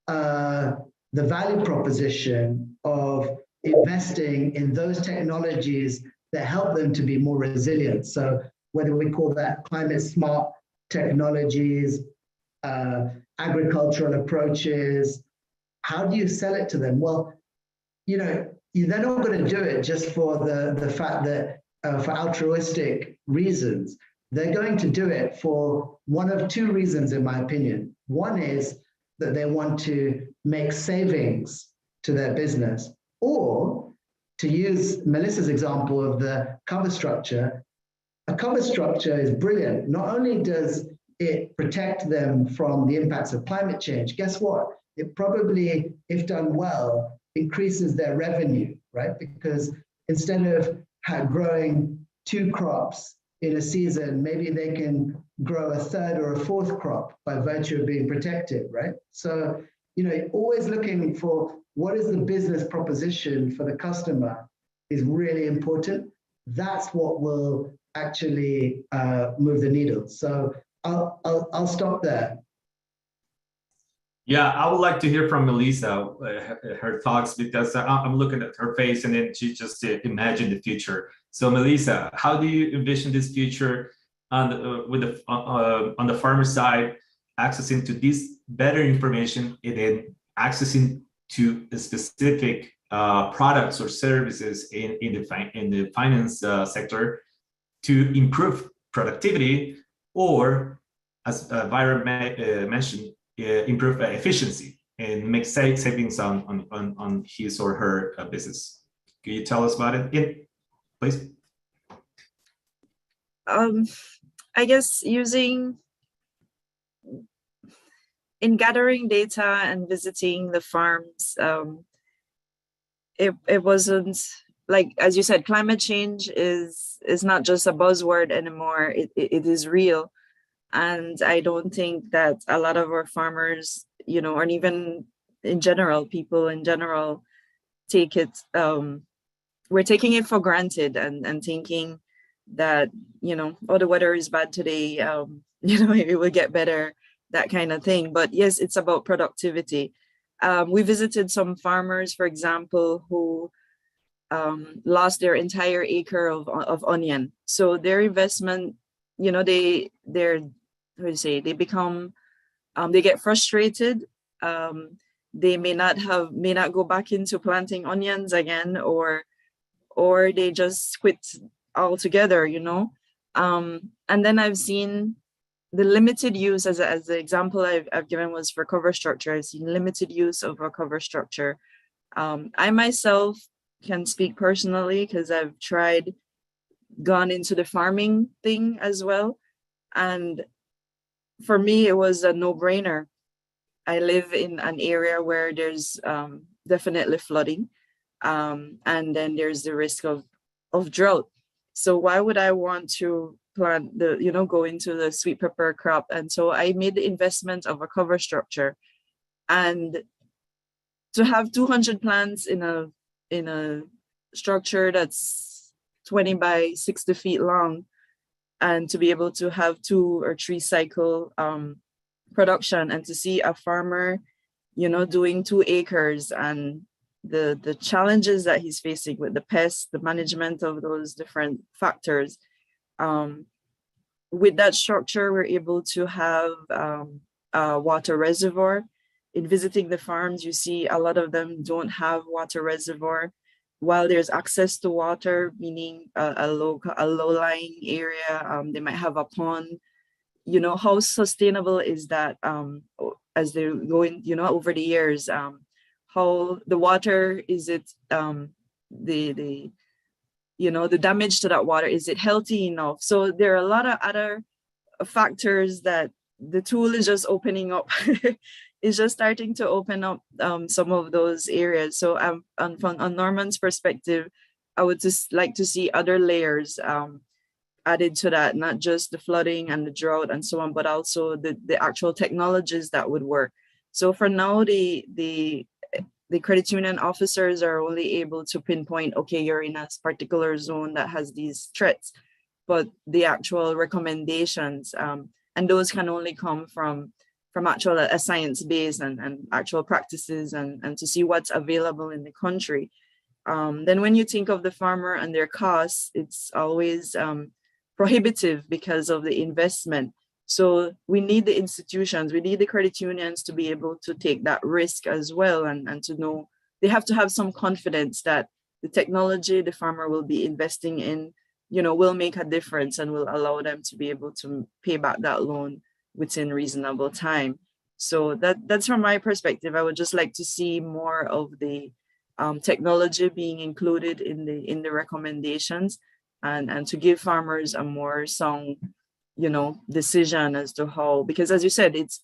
the value proposition of investing in those technologies that help them to be more resilient? So whether we call that climate smart technologies, agricultural approaches, how do you sell it to them? Well, they're not going to do it just for the fact that for altruistic reasons. They're going to do it for one of two reasons, in my opinion. One is that they want to make savings to their business, or to use Melissa's example of the cover structure, a cover structure is brilliant. Not only does it protect them from the impacts of climate change, guess what? It probably, if done well, increases their revenue, right? Because instead of growing 2 crops in a season, maybe they can grow a 3rd or a 4th crop by virtue of being protected, right? So, always looking for what is the business proposition for the customer is really important. That's what will actually move the needle. So I'll stop there. Yeah, I would like to hear from Melissa, her thoughts, because I'm looking at her face and then she just imagined the future. So Melissa, how do you envision this future on the farmer side, accessing to this better information and then accessing to specific products or services in the finance sector to improve productivity, or as Vyra mentioned, improve efficiency and make savings on his or her business? Can you tell us about it, please? I guess in gathering data and visiting the farms, it wasn't like, as you said, climate change is not just a buzzword anymore. It is real. And I don't think that a lot of our farmers, you know, and even in general, people in general take it, we're taking it for granted and thinking that, you know, oh, the weather is bad today, you know, it will get better, that kind of thing. But yes, it's about productivity. We visited some farmers, for example, who lost their entire acre of onion. So their investment, you know, they're how do you say, they become, they get frustrated. They may not go back into planting onions again, or they just quit altogether, you know. And then I've seen the limited use, as the example I've given was for cover structure. I've seen limited use of a cover structure. I myself can speak personally because I've gone into the farming thing as well. And for me, it was a no-brainer. I live in an area where there's definitely flooding. And then there's the risk of drought. So why would I want to plant go into the sweet pepper crop? And so I made the investment of a cover structure, and to have 200 plants in a structure that's 20 by 60 feet long, and to be able to have 2 or 3 cycle production, and to see a farmer, you know, doing 2 acres, and the challenges that he's facing with the pests, the management of those different factors. With that structure, we're able to have a water reservoir. In visiting the farms, you see a lot of them don't have water reservoir. While there's access to water, meaning a low-lying area, they might have a pond. You know, how sustainable is that as they're going, you know, over the years? How the water, is it the damage to that water, is it healthy enough? So there are a lot of other factors that the tool is just opening up. It's just starting to open up some of those areas. So on Norman's perspective, I would just like to see other layers added to that, not just the flooding and the drought and so on, but also the actual technologies that would work. So for now, the credit union officers are only able to pinpoint, okay, you're in a particular zone that has these threats, but the actual recommendations, and those can only come from actual a science base and actual practices, and to see what's available in the country. Then when you think of the farmer and their costs, it's always prohibitive because of the investment. So we need the institutions, we need the credit unions to be able to take that risk as well, and to know they have to have some confidence that the technology the farmer will be investing in, you know, will make a difference and will allow them to be able to pay back that loan within reasonable time. So that's from my perspective. I would just like to see more of the technology being included in the recommendations, and to give farmers a more sound, you know, decision as to how, because as you said, it's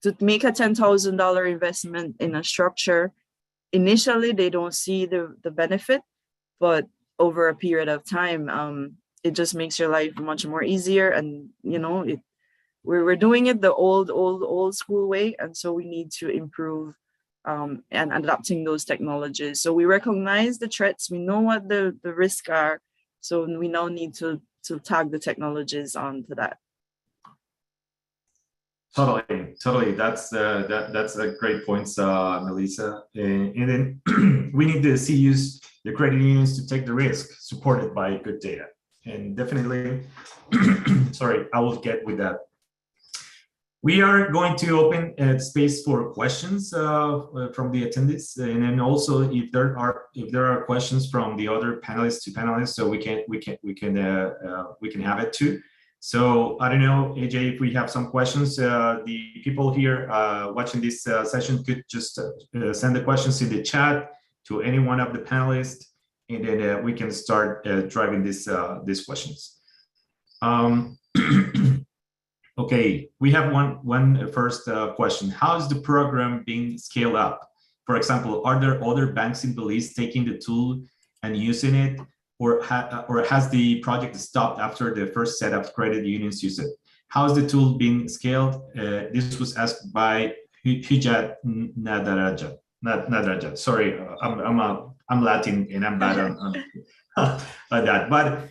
to make a $10,000 investment in a structure. Initially, they don't see the benefit, but over a period of time, it just makes your life much more easier. And, you know, we're doing it the old school way. And so we need to improve and adapting those technologies. So we recognize the threats, we know what the risks are. So we now need to tag the technologies onto that. Totally. That's a great point, Melissa. And then we need to see the credit unions to take the risk, supported by good data. And definitely, sorry, I will get with that. We are going to open space for questions from the attendees, and then also if there are questions from the other panelists to panelists, so we can have it too. So I don't know, AJ, if we have some questions, the people here watching this session could just send the questions in the chat to any one of the panelists, and then we can start driving these questions. Okay, we have one first question. How is the program being scaled up? For example, are there other banks in Belize taking the tool and using it, or has the project stopped after the first set of credit unions use it? How is the tool being scaled? This was asked by Hujat Nadaraja. Sorry, I'm Latin and I'm bad on that. But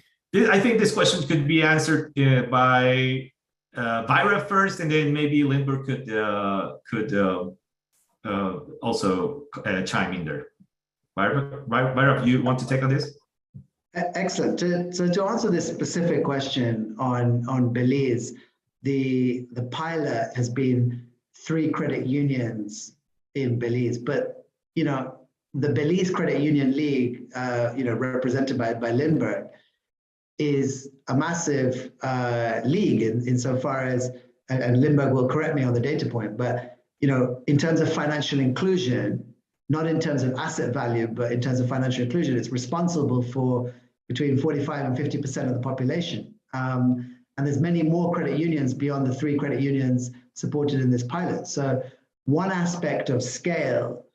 I think this question could be answered by Byra first, and then maybe Lindbergh could also chime in there. Byra, you want to take on this? Excellent. So to answer this specific question on Belize, the pilot has been 3 credit unions in Belize, but the Belize Credit Union League, represented by Lindbergh, is a massive league insofar as, and Lindbergh will correct me on the data point, but in terms of financial inclusion, not in terms of asset value, but in terms of financial inclusion, it's responsible for between 45 and 50% of the population. And there's many more credit unions beyond the 3 credit unions supported in this pilot. So one aspect of scale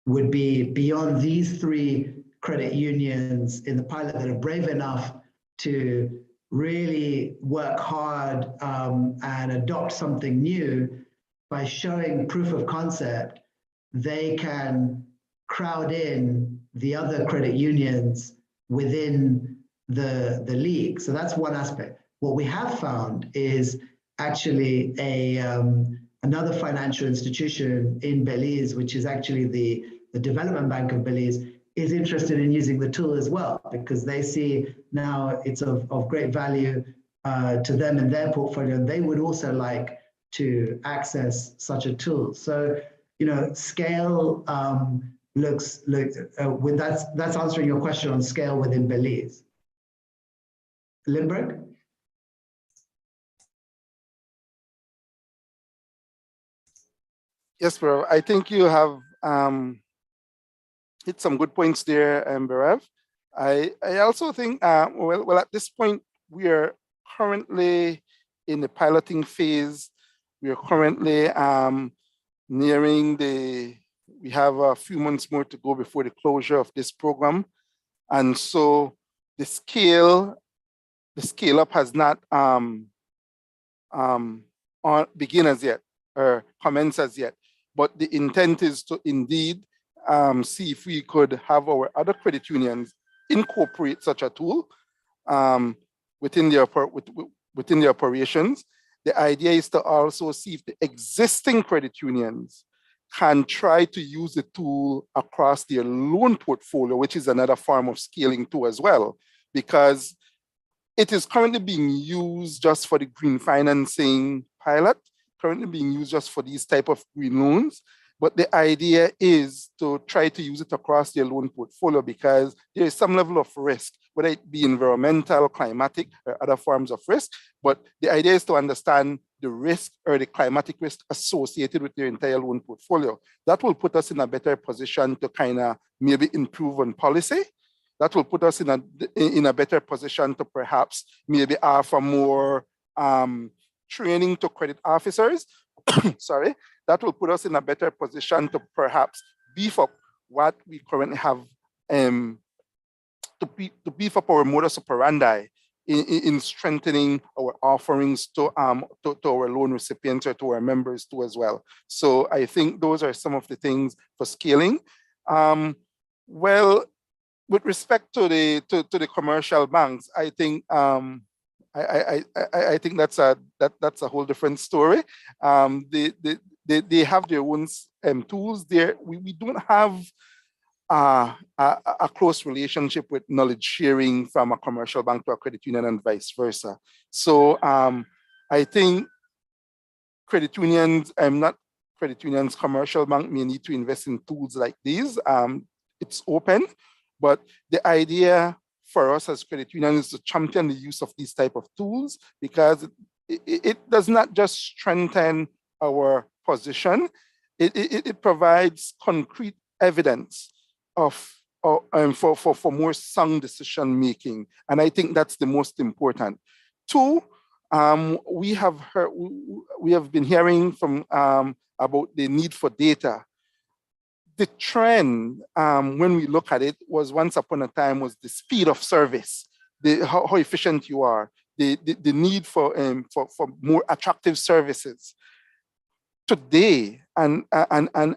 would be beyond these 3 credit unions in the pilot that are brave enough to really work hard and adopt something new. By showing proof of concept, they can crowd in the other credit unions within the league. So that's one aspect. What we have found is actually another financial institution in Belize, which is actually the Development Bank of Belize, is interested in using the tool as well, because they see now it's of great value to them in their portfolio, and they would also like to access such a tool. So, scale that's answering your question on scale within Belize. Lindbergh? Yes, bro. I think you have hit some good points there, Berev. I also think, well, at this point, we are currently in the piloting phase. We are currently nearing we have a few months more to go before the closure of this program. And so the scale up has not begin as yet or commence as yet. But the intent is to indeed see if we could have our other credit unions incorporate such a tool within the operations. The idea is to also see if the existing credit unions can try to use the tool across their loan portfolio, which is another form of scaling too as well, because it is currently being used just for the green financing pilot, currently being used just for these type of green loans. But the idea is to try to use it across their loan portfolio, because there is some level of risk, whether it be environmental, climatic, or other forms of risk. But the idea is to understand the risk or the climatic risk associated with their entire loan portfolio. That will put us in a better position to kind of maybe improve on policy. That will put us in a better position to perhaps maybe offer more training to credit officers. Sorry. That will put us in a better position to perhaps beef up what we currently have, to beef up our modus operandi in strengthening our offerings to our loan recipients or to our members too as well. So I think those are some of the things for scaling. Well, with respect to the commercial banks, I think I think that's a whole different story. They have their own tools there. We don't have a close relationship with knowledge sharing from a commercial bank to a credit union and vice versa. So I think credit unions, not credit unions, commercial bank may need to invest in tools like these. It's open, but the idea for us as credit unions is to champion the use of these type of tools, because it does not just strengthen our position, it provides concrete evidence for more sound decision making. And I think that's the most important. 2, we have been hearing from about the need for data. the trend, when we look at it, was once upon a time was the speed of service, how efficient you are, the need for more attractive services. Today, and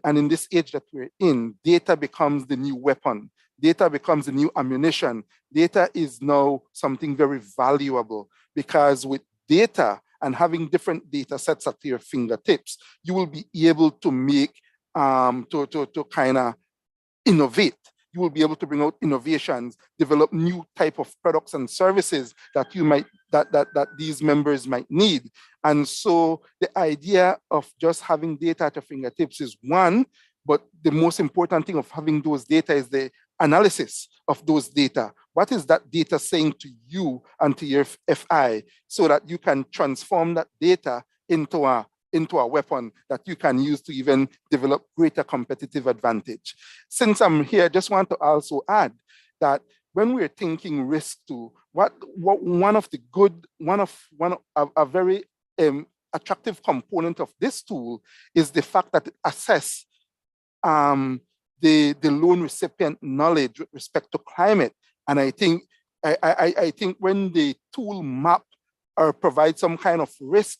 in this age that we're in, data becomes the new weapon. Data becomes the new ammunition. Data is now something very valuable, because with data and having different data sets at your fingertips, you will be able to make, to kind of innovate. You will be able to bring out innovations, develop new type of products and services that you might, that these members might need. And so the idea of just having data at your fingertips is one, but the most important thing of having those data is the analysis of those data. What is that data saying to you and to your FI, so that you can transform that data into a weapon that you can use to even develop greater competitive advantage. Since I'm here, I just want to also add that when we're thinking risk too, one of a very attractive component of this tool is the fact that it assesses the loan recipient knowledge with respect to climate. And I think when the tool map or provide some kind of risk,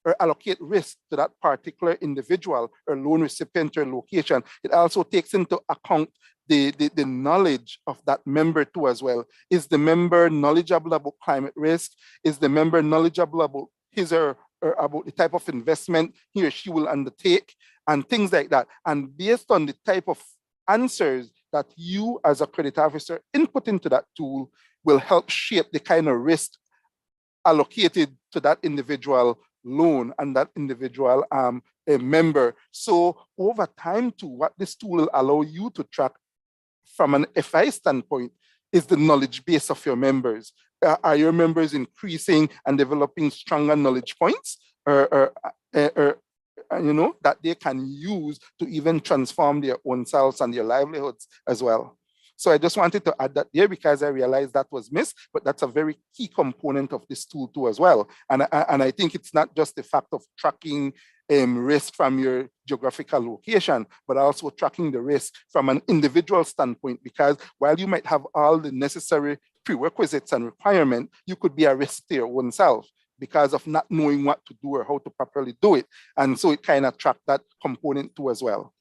or allocate risk to that particular individual or loan recipient or location, it also takes into account the knowledge of that member too as well. Is the member knowledgeable about climate risk? Is the member knowledgeable about his or about the type of investment he or she will undertake, and things like that? And based on the type of answers that you as a credit officer input into that tool will help shape the kind of risk allocated to that individual loan and that individual a member. So over time too, what this tool will allow you to track from an FI standpoint is the knowledge base of your members. Are your members increasing and developing stronger knowledge points, or you know, that they can use to even transform their own selves and their livelihoods as well? So I just wanted to add that here, because I realized that was missed, but that's a very key component of this tool too as well. And I think it's not just the fact of tracking risk from your geographical location, but also tracking the risk from an individual standpoint, because while you might have all the necessary prerequisites and requirements, you could be a risk to your own self because of not knowing what to do or how to properly do it. And so it kind of tracked that component too as well.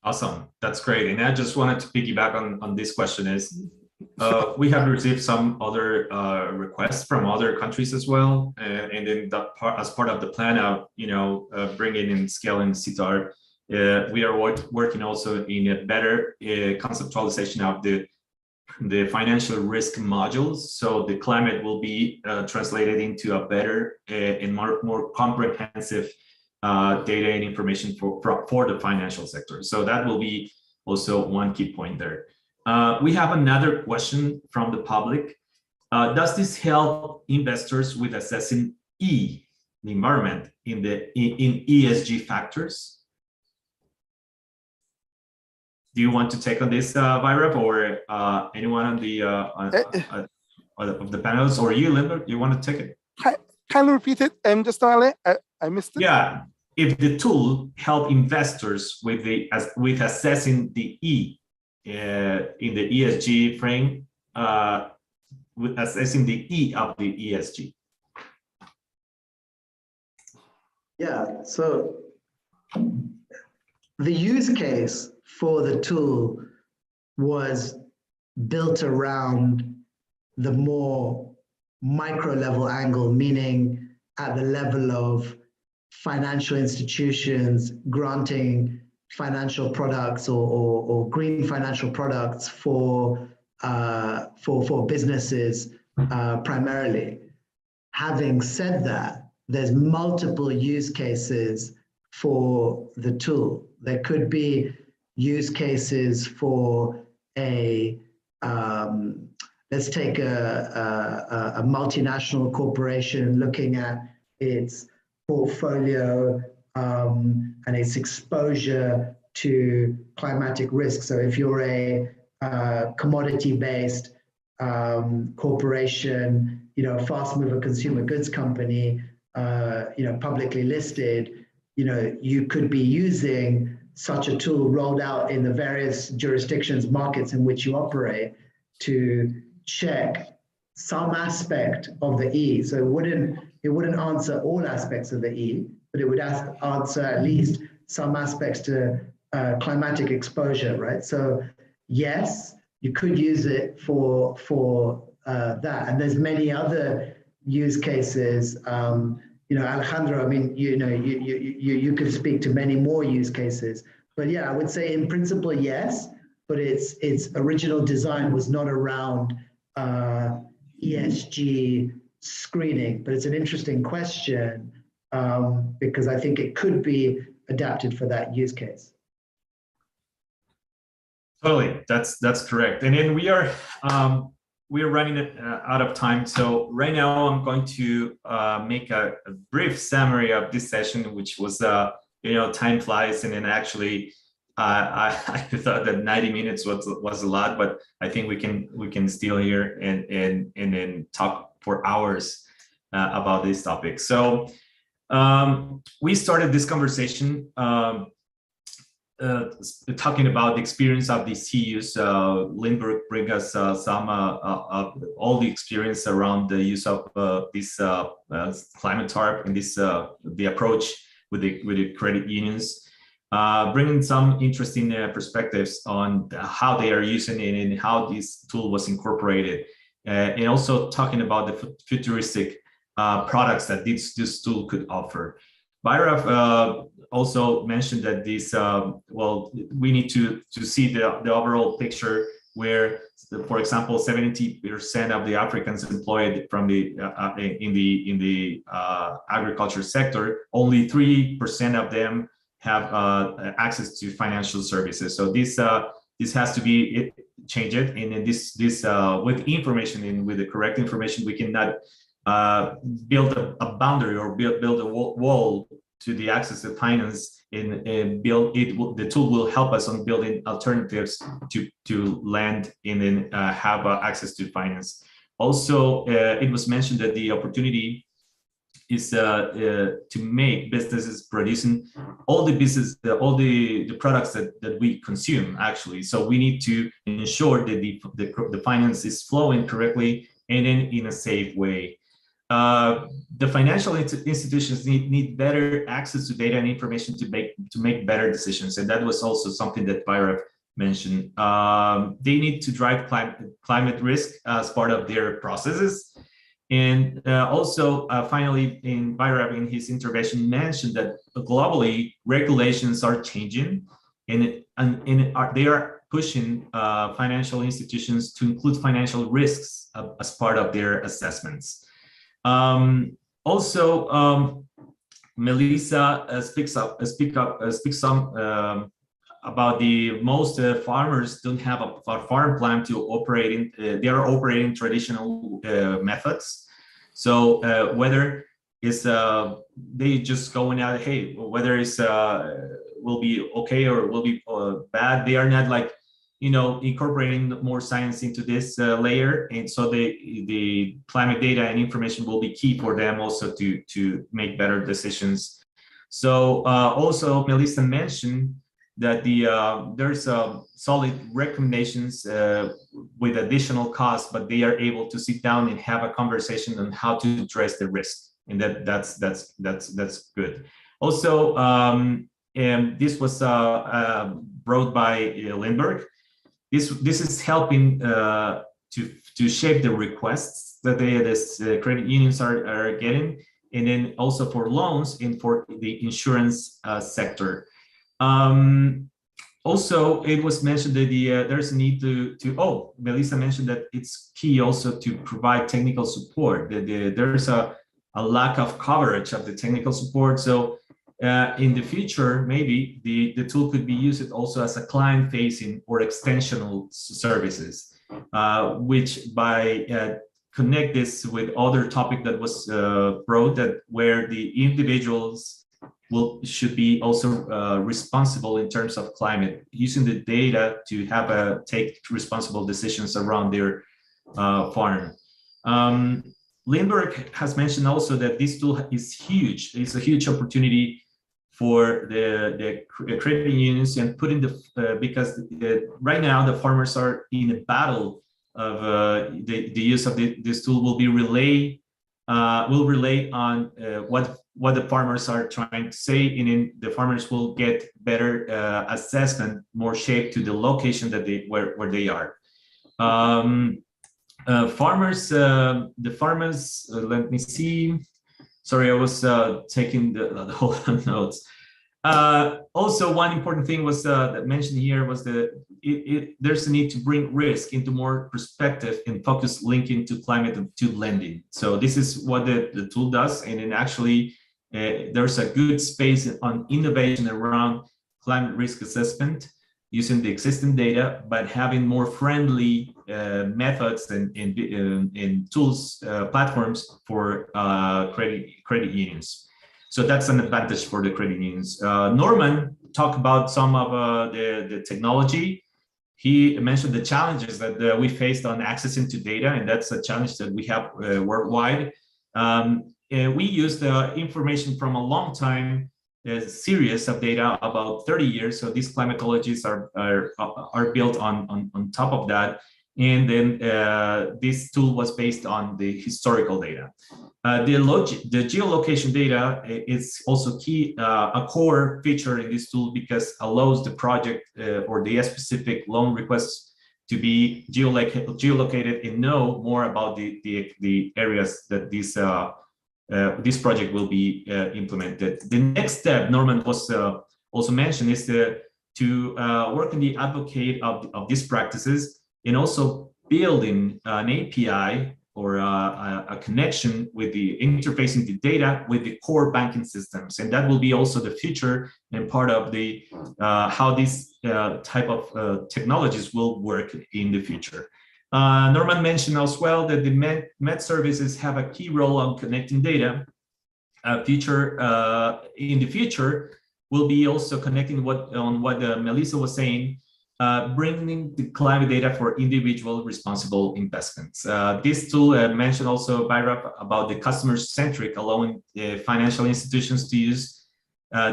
Awesome, that's great. And I just wanted to piggyback on this question is, we have received some other requests from other countries as well. And then as part of the plan of, bringing in scaling CTAR, we are working also in a better conceptualization of the financial risk modules. So the climate will be translated into a better and more comprehensive data and information for the financial sector. So that will be also one key point there. We have another question from the public. Does this help investors with assessing the environment in ESG factors? Do you want to take on this, Vairav, or anyone on the of the panels, or you, Linda? You want to take it? Can you repeat it? Just I missed it. Yeah, if the tool help investors with assessing the in the ESG frame, with assessing the E of the ESG. Yeah, so the use case for the tool was built around the more micro level angle, meaning at the level of financial institutions granting financial products or green financial products for businesses primarily. Having said that, there's multiple use cases for the tool. There could be use cases for let's take a multinational corporation looking at its portfolio and its exposure to climatic risk. So if you're a commodity-based corporation, a fast mover consumer goods company, publicly listed, you could be using such a tool rolled out in the various jurisdictions, markets in which you operate to check some aspect of the E. So it wouldn't answer all aspects of the E, but it would answer at least some aspects to climatic exposure, right? So yes, you could use it for that, and there's many other use cases. Alejandro, I mean, you could speak to many more use cases, but yeah, I would say in principle, yes, but its original design was not around ESG screening, but it's an interesting question because I think it could be adapted for that use case. Totally, that's correct. And then we are running out of time. So right now I'm going to make a brief summary of this session, which was time flies, and then actually I thought that 90 minutes was a lot, but I think we can still hear and then talk for hours about this topic. So we started this conversation talking about the experience of the CUs. Lindbergh bring us some all the experience around the use of this climate TARP and this the approach with the credit unions, bringing some interesting perspectives on how they are using it and how this tool was incorporated, and also talking about the futuristic products that this tool could offer. Bhairav also mentioned that this, we need to see the overall picture where, for example, 70% of the Africans employed from the in the agriculture sector, only 3% of them have access to financial services. So this has to be changed, and this with information and with the correct information, we cannot build a boundary or build a wall to the access to finance, and build it. The tool will help us on building alternatives to lend and then have access to finance. Also, it was mentioned that the opportunity is to make businesses producing all the products that we consume, actually. So we need to ensure that the finance is flowing correctly and in a safe way. The financial institutions need better access to data and information to make better decisions, and that was also something that Bhairav mentioned. They need to drive climate risk as part of their processes, and also finally, Bhairav in his intervention mentioned that globally regulations are changing, and they are pushing financial institutions to include financial risks as part of their assessments. Melissa speaks some about the most farmers don't have a farm plan to operate in. They are operating traditional methods. So whether it's they just going out, hey, whether it's will be okay or will be bad, they are not like incorporating more science into this layer, and so the climate data and information will be key for them also to make better decisions. So also Melissa mentioned that there's solid recommendations with additional costs, but they are able to sit down and have a conversation on how to address the risk, and that's good. Also, and this was brought by Lindbergh. This is helping to shape the requests that the credit unions are getting, and then also for loans and for the insurance sector. Also, it was mentioned that there's a need to Melissa mentioned that it's key also to provide technical support. There's a lack of coverage of the technical support. So in the future, maybe the tool could be used also as a client-facing or extensional services, which by connect this with other topic that was brought, that where the individuals should be also responsible in terms of climate, using the data to take responsible decisions around their farm. Lindbergh has mentioned also that this tool is huge. It's a huge opportunity for the credit unions and putting because right now the farmers are in a battle of the use of this tool will relay on what the farmers are trying to say, and then the farmers will get better assessment, more shape to the location that where they are. Farmers, let me see. Sorry, I was taking the whole notes. Also, one important thing was that mentioned here was there's a need to bring risk into more perspective and focus linking to climate and to lending. So this is what the tool does, and then actually there's a good space on innovation around climate risk assessment using the existing data, but having more friendly methods and tools, platforms for credit unions. So that's an advantage for the credit unions. Norman talked about some of the technology. He mentioned the challenges that we faced on accessing to data, and that's a challenge that we have worldwide. We use the information from a long time series of data, about 30 years. So these climatologies are built on top of that. And then this tool was based on the historical data. The geolocation data is also key, a core feature in this tool, because allows the project or the specific loan requests to be geolocated and know more about the areas that this project will be implemented. The next step, Norman was also mentioned, is to work in the advocate of these practices, and also building an API or a connection with the interfacing the data with the core banking systems. And that will be also the future and part of the how these type of technologies will work in the future. Norman mentioned as well that the Med services have a key role on connecting data. In the future will be also connecting what Melissa was saying, bringing the climate data for individual responsible investments. This tool mentioned also by Rob about the customer-centric, allowing financial institutions to use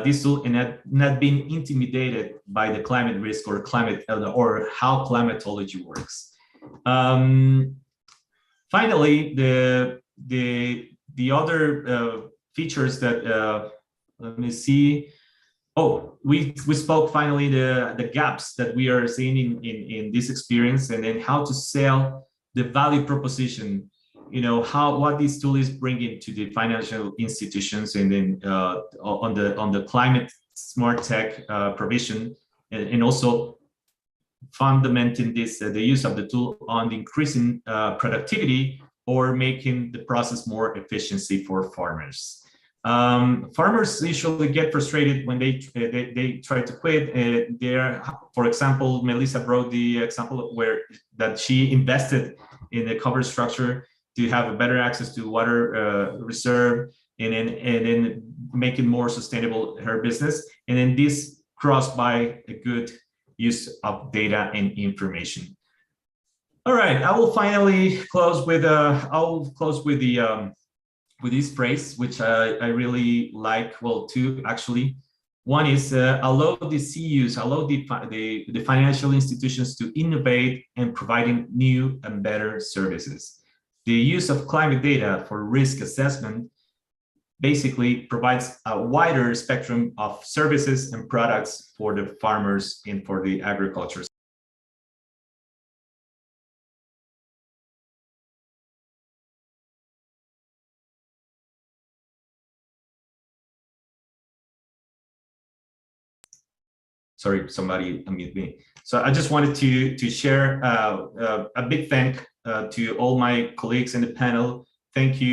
this tool and not being intimidated by the climate risk or climate or how climatology works. Finally, the other features that let me see. Oh, we spoke finally the gaps that we are seeing in this experience, and then how to sell the value proposition. You know what this tool is bringing to the financial institutions, and then on the climate smart tech provision, and also fundamenting this the use of the tool on the increasing productivity or making the process more efficiency for farmers. Farmers usually get frustrated when they try to quit. For example, Melissa brought the example that she invested in the cover structure to have a better access to water reserve, and then make it more sustainable her business. And then this crossed by a good use of data and information. All right, I will finally close with with this phrase, which I really like. Well, two actually. One is allow the CUs, allow the financial institutions to innovate and providing new and better services. The use of climate data for risk assessment basically provides a wider spectrum of services and products for the farmers and for the agriculture. Sorry, somebody unmute me. So I just wanted to share a big thank to all my colleagues in the panel. Thank you.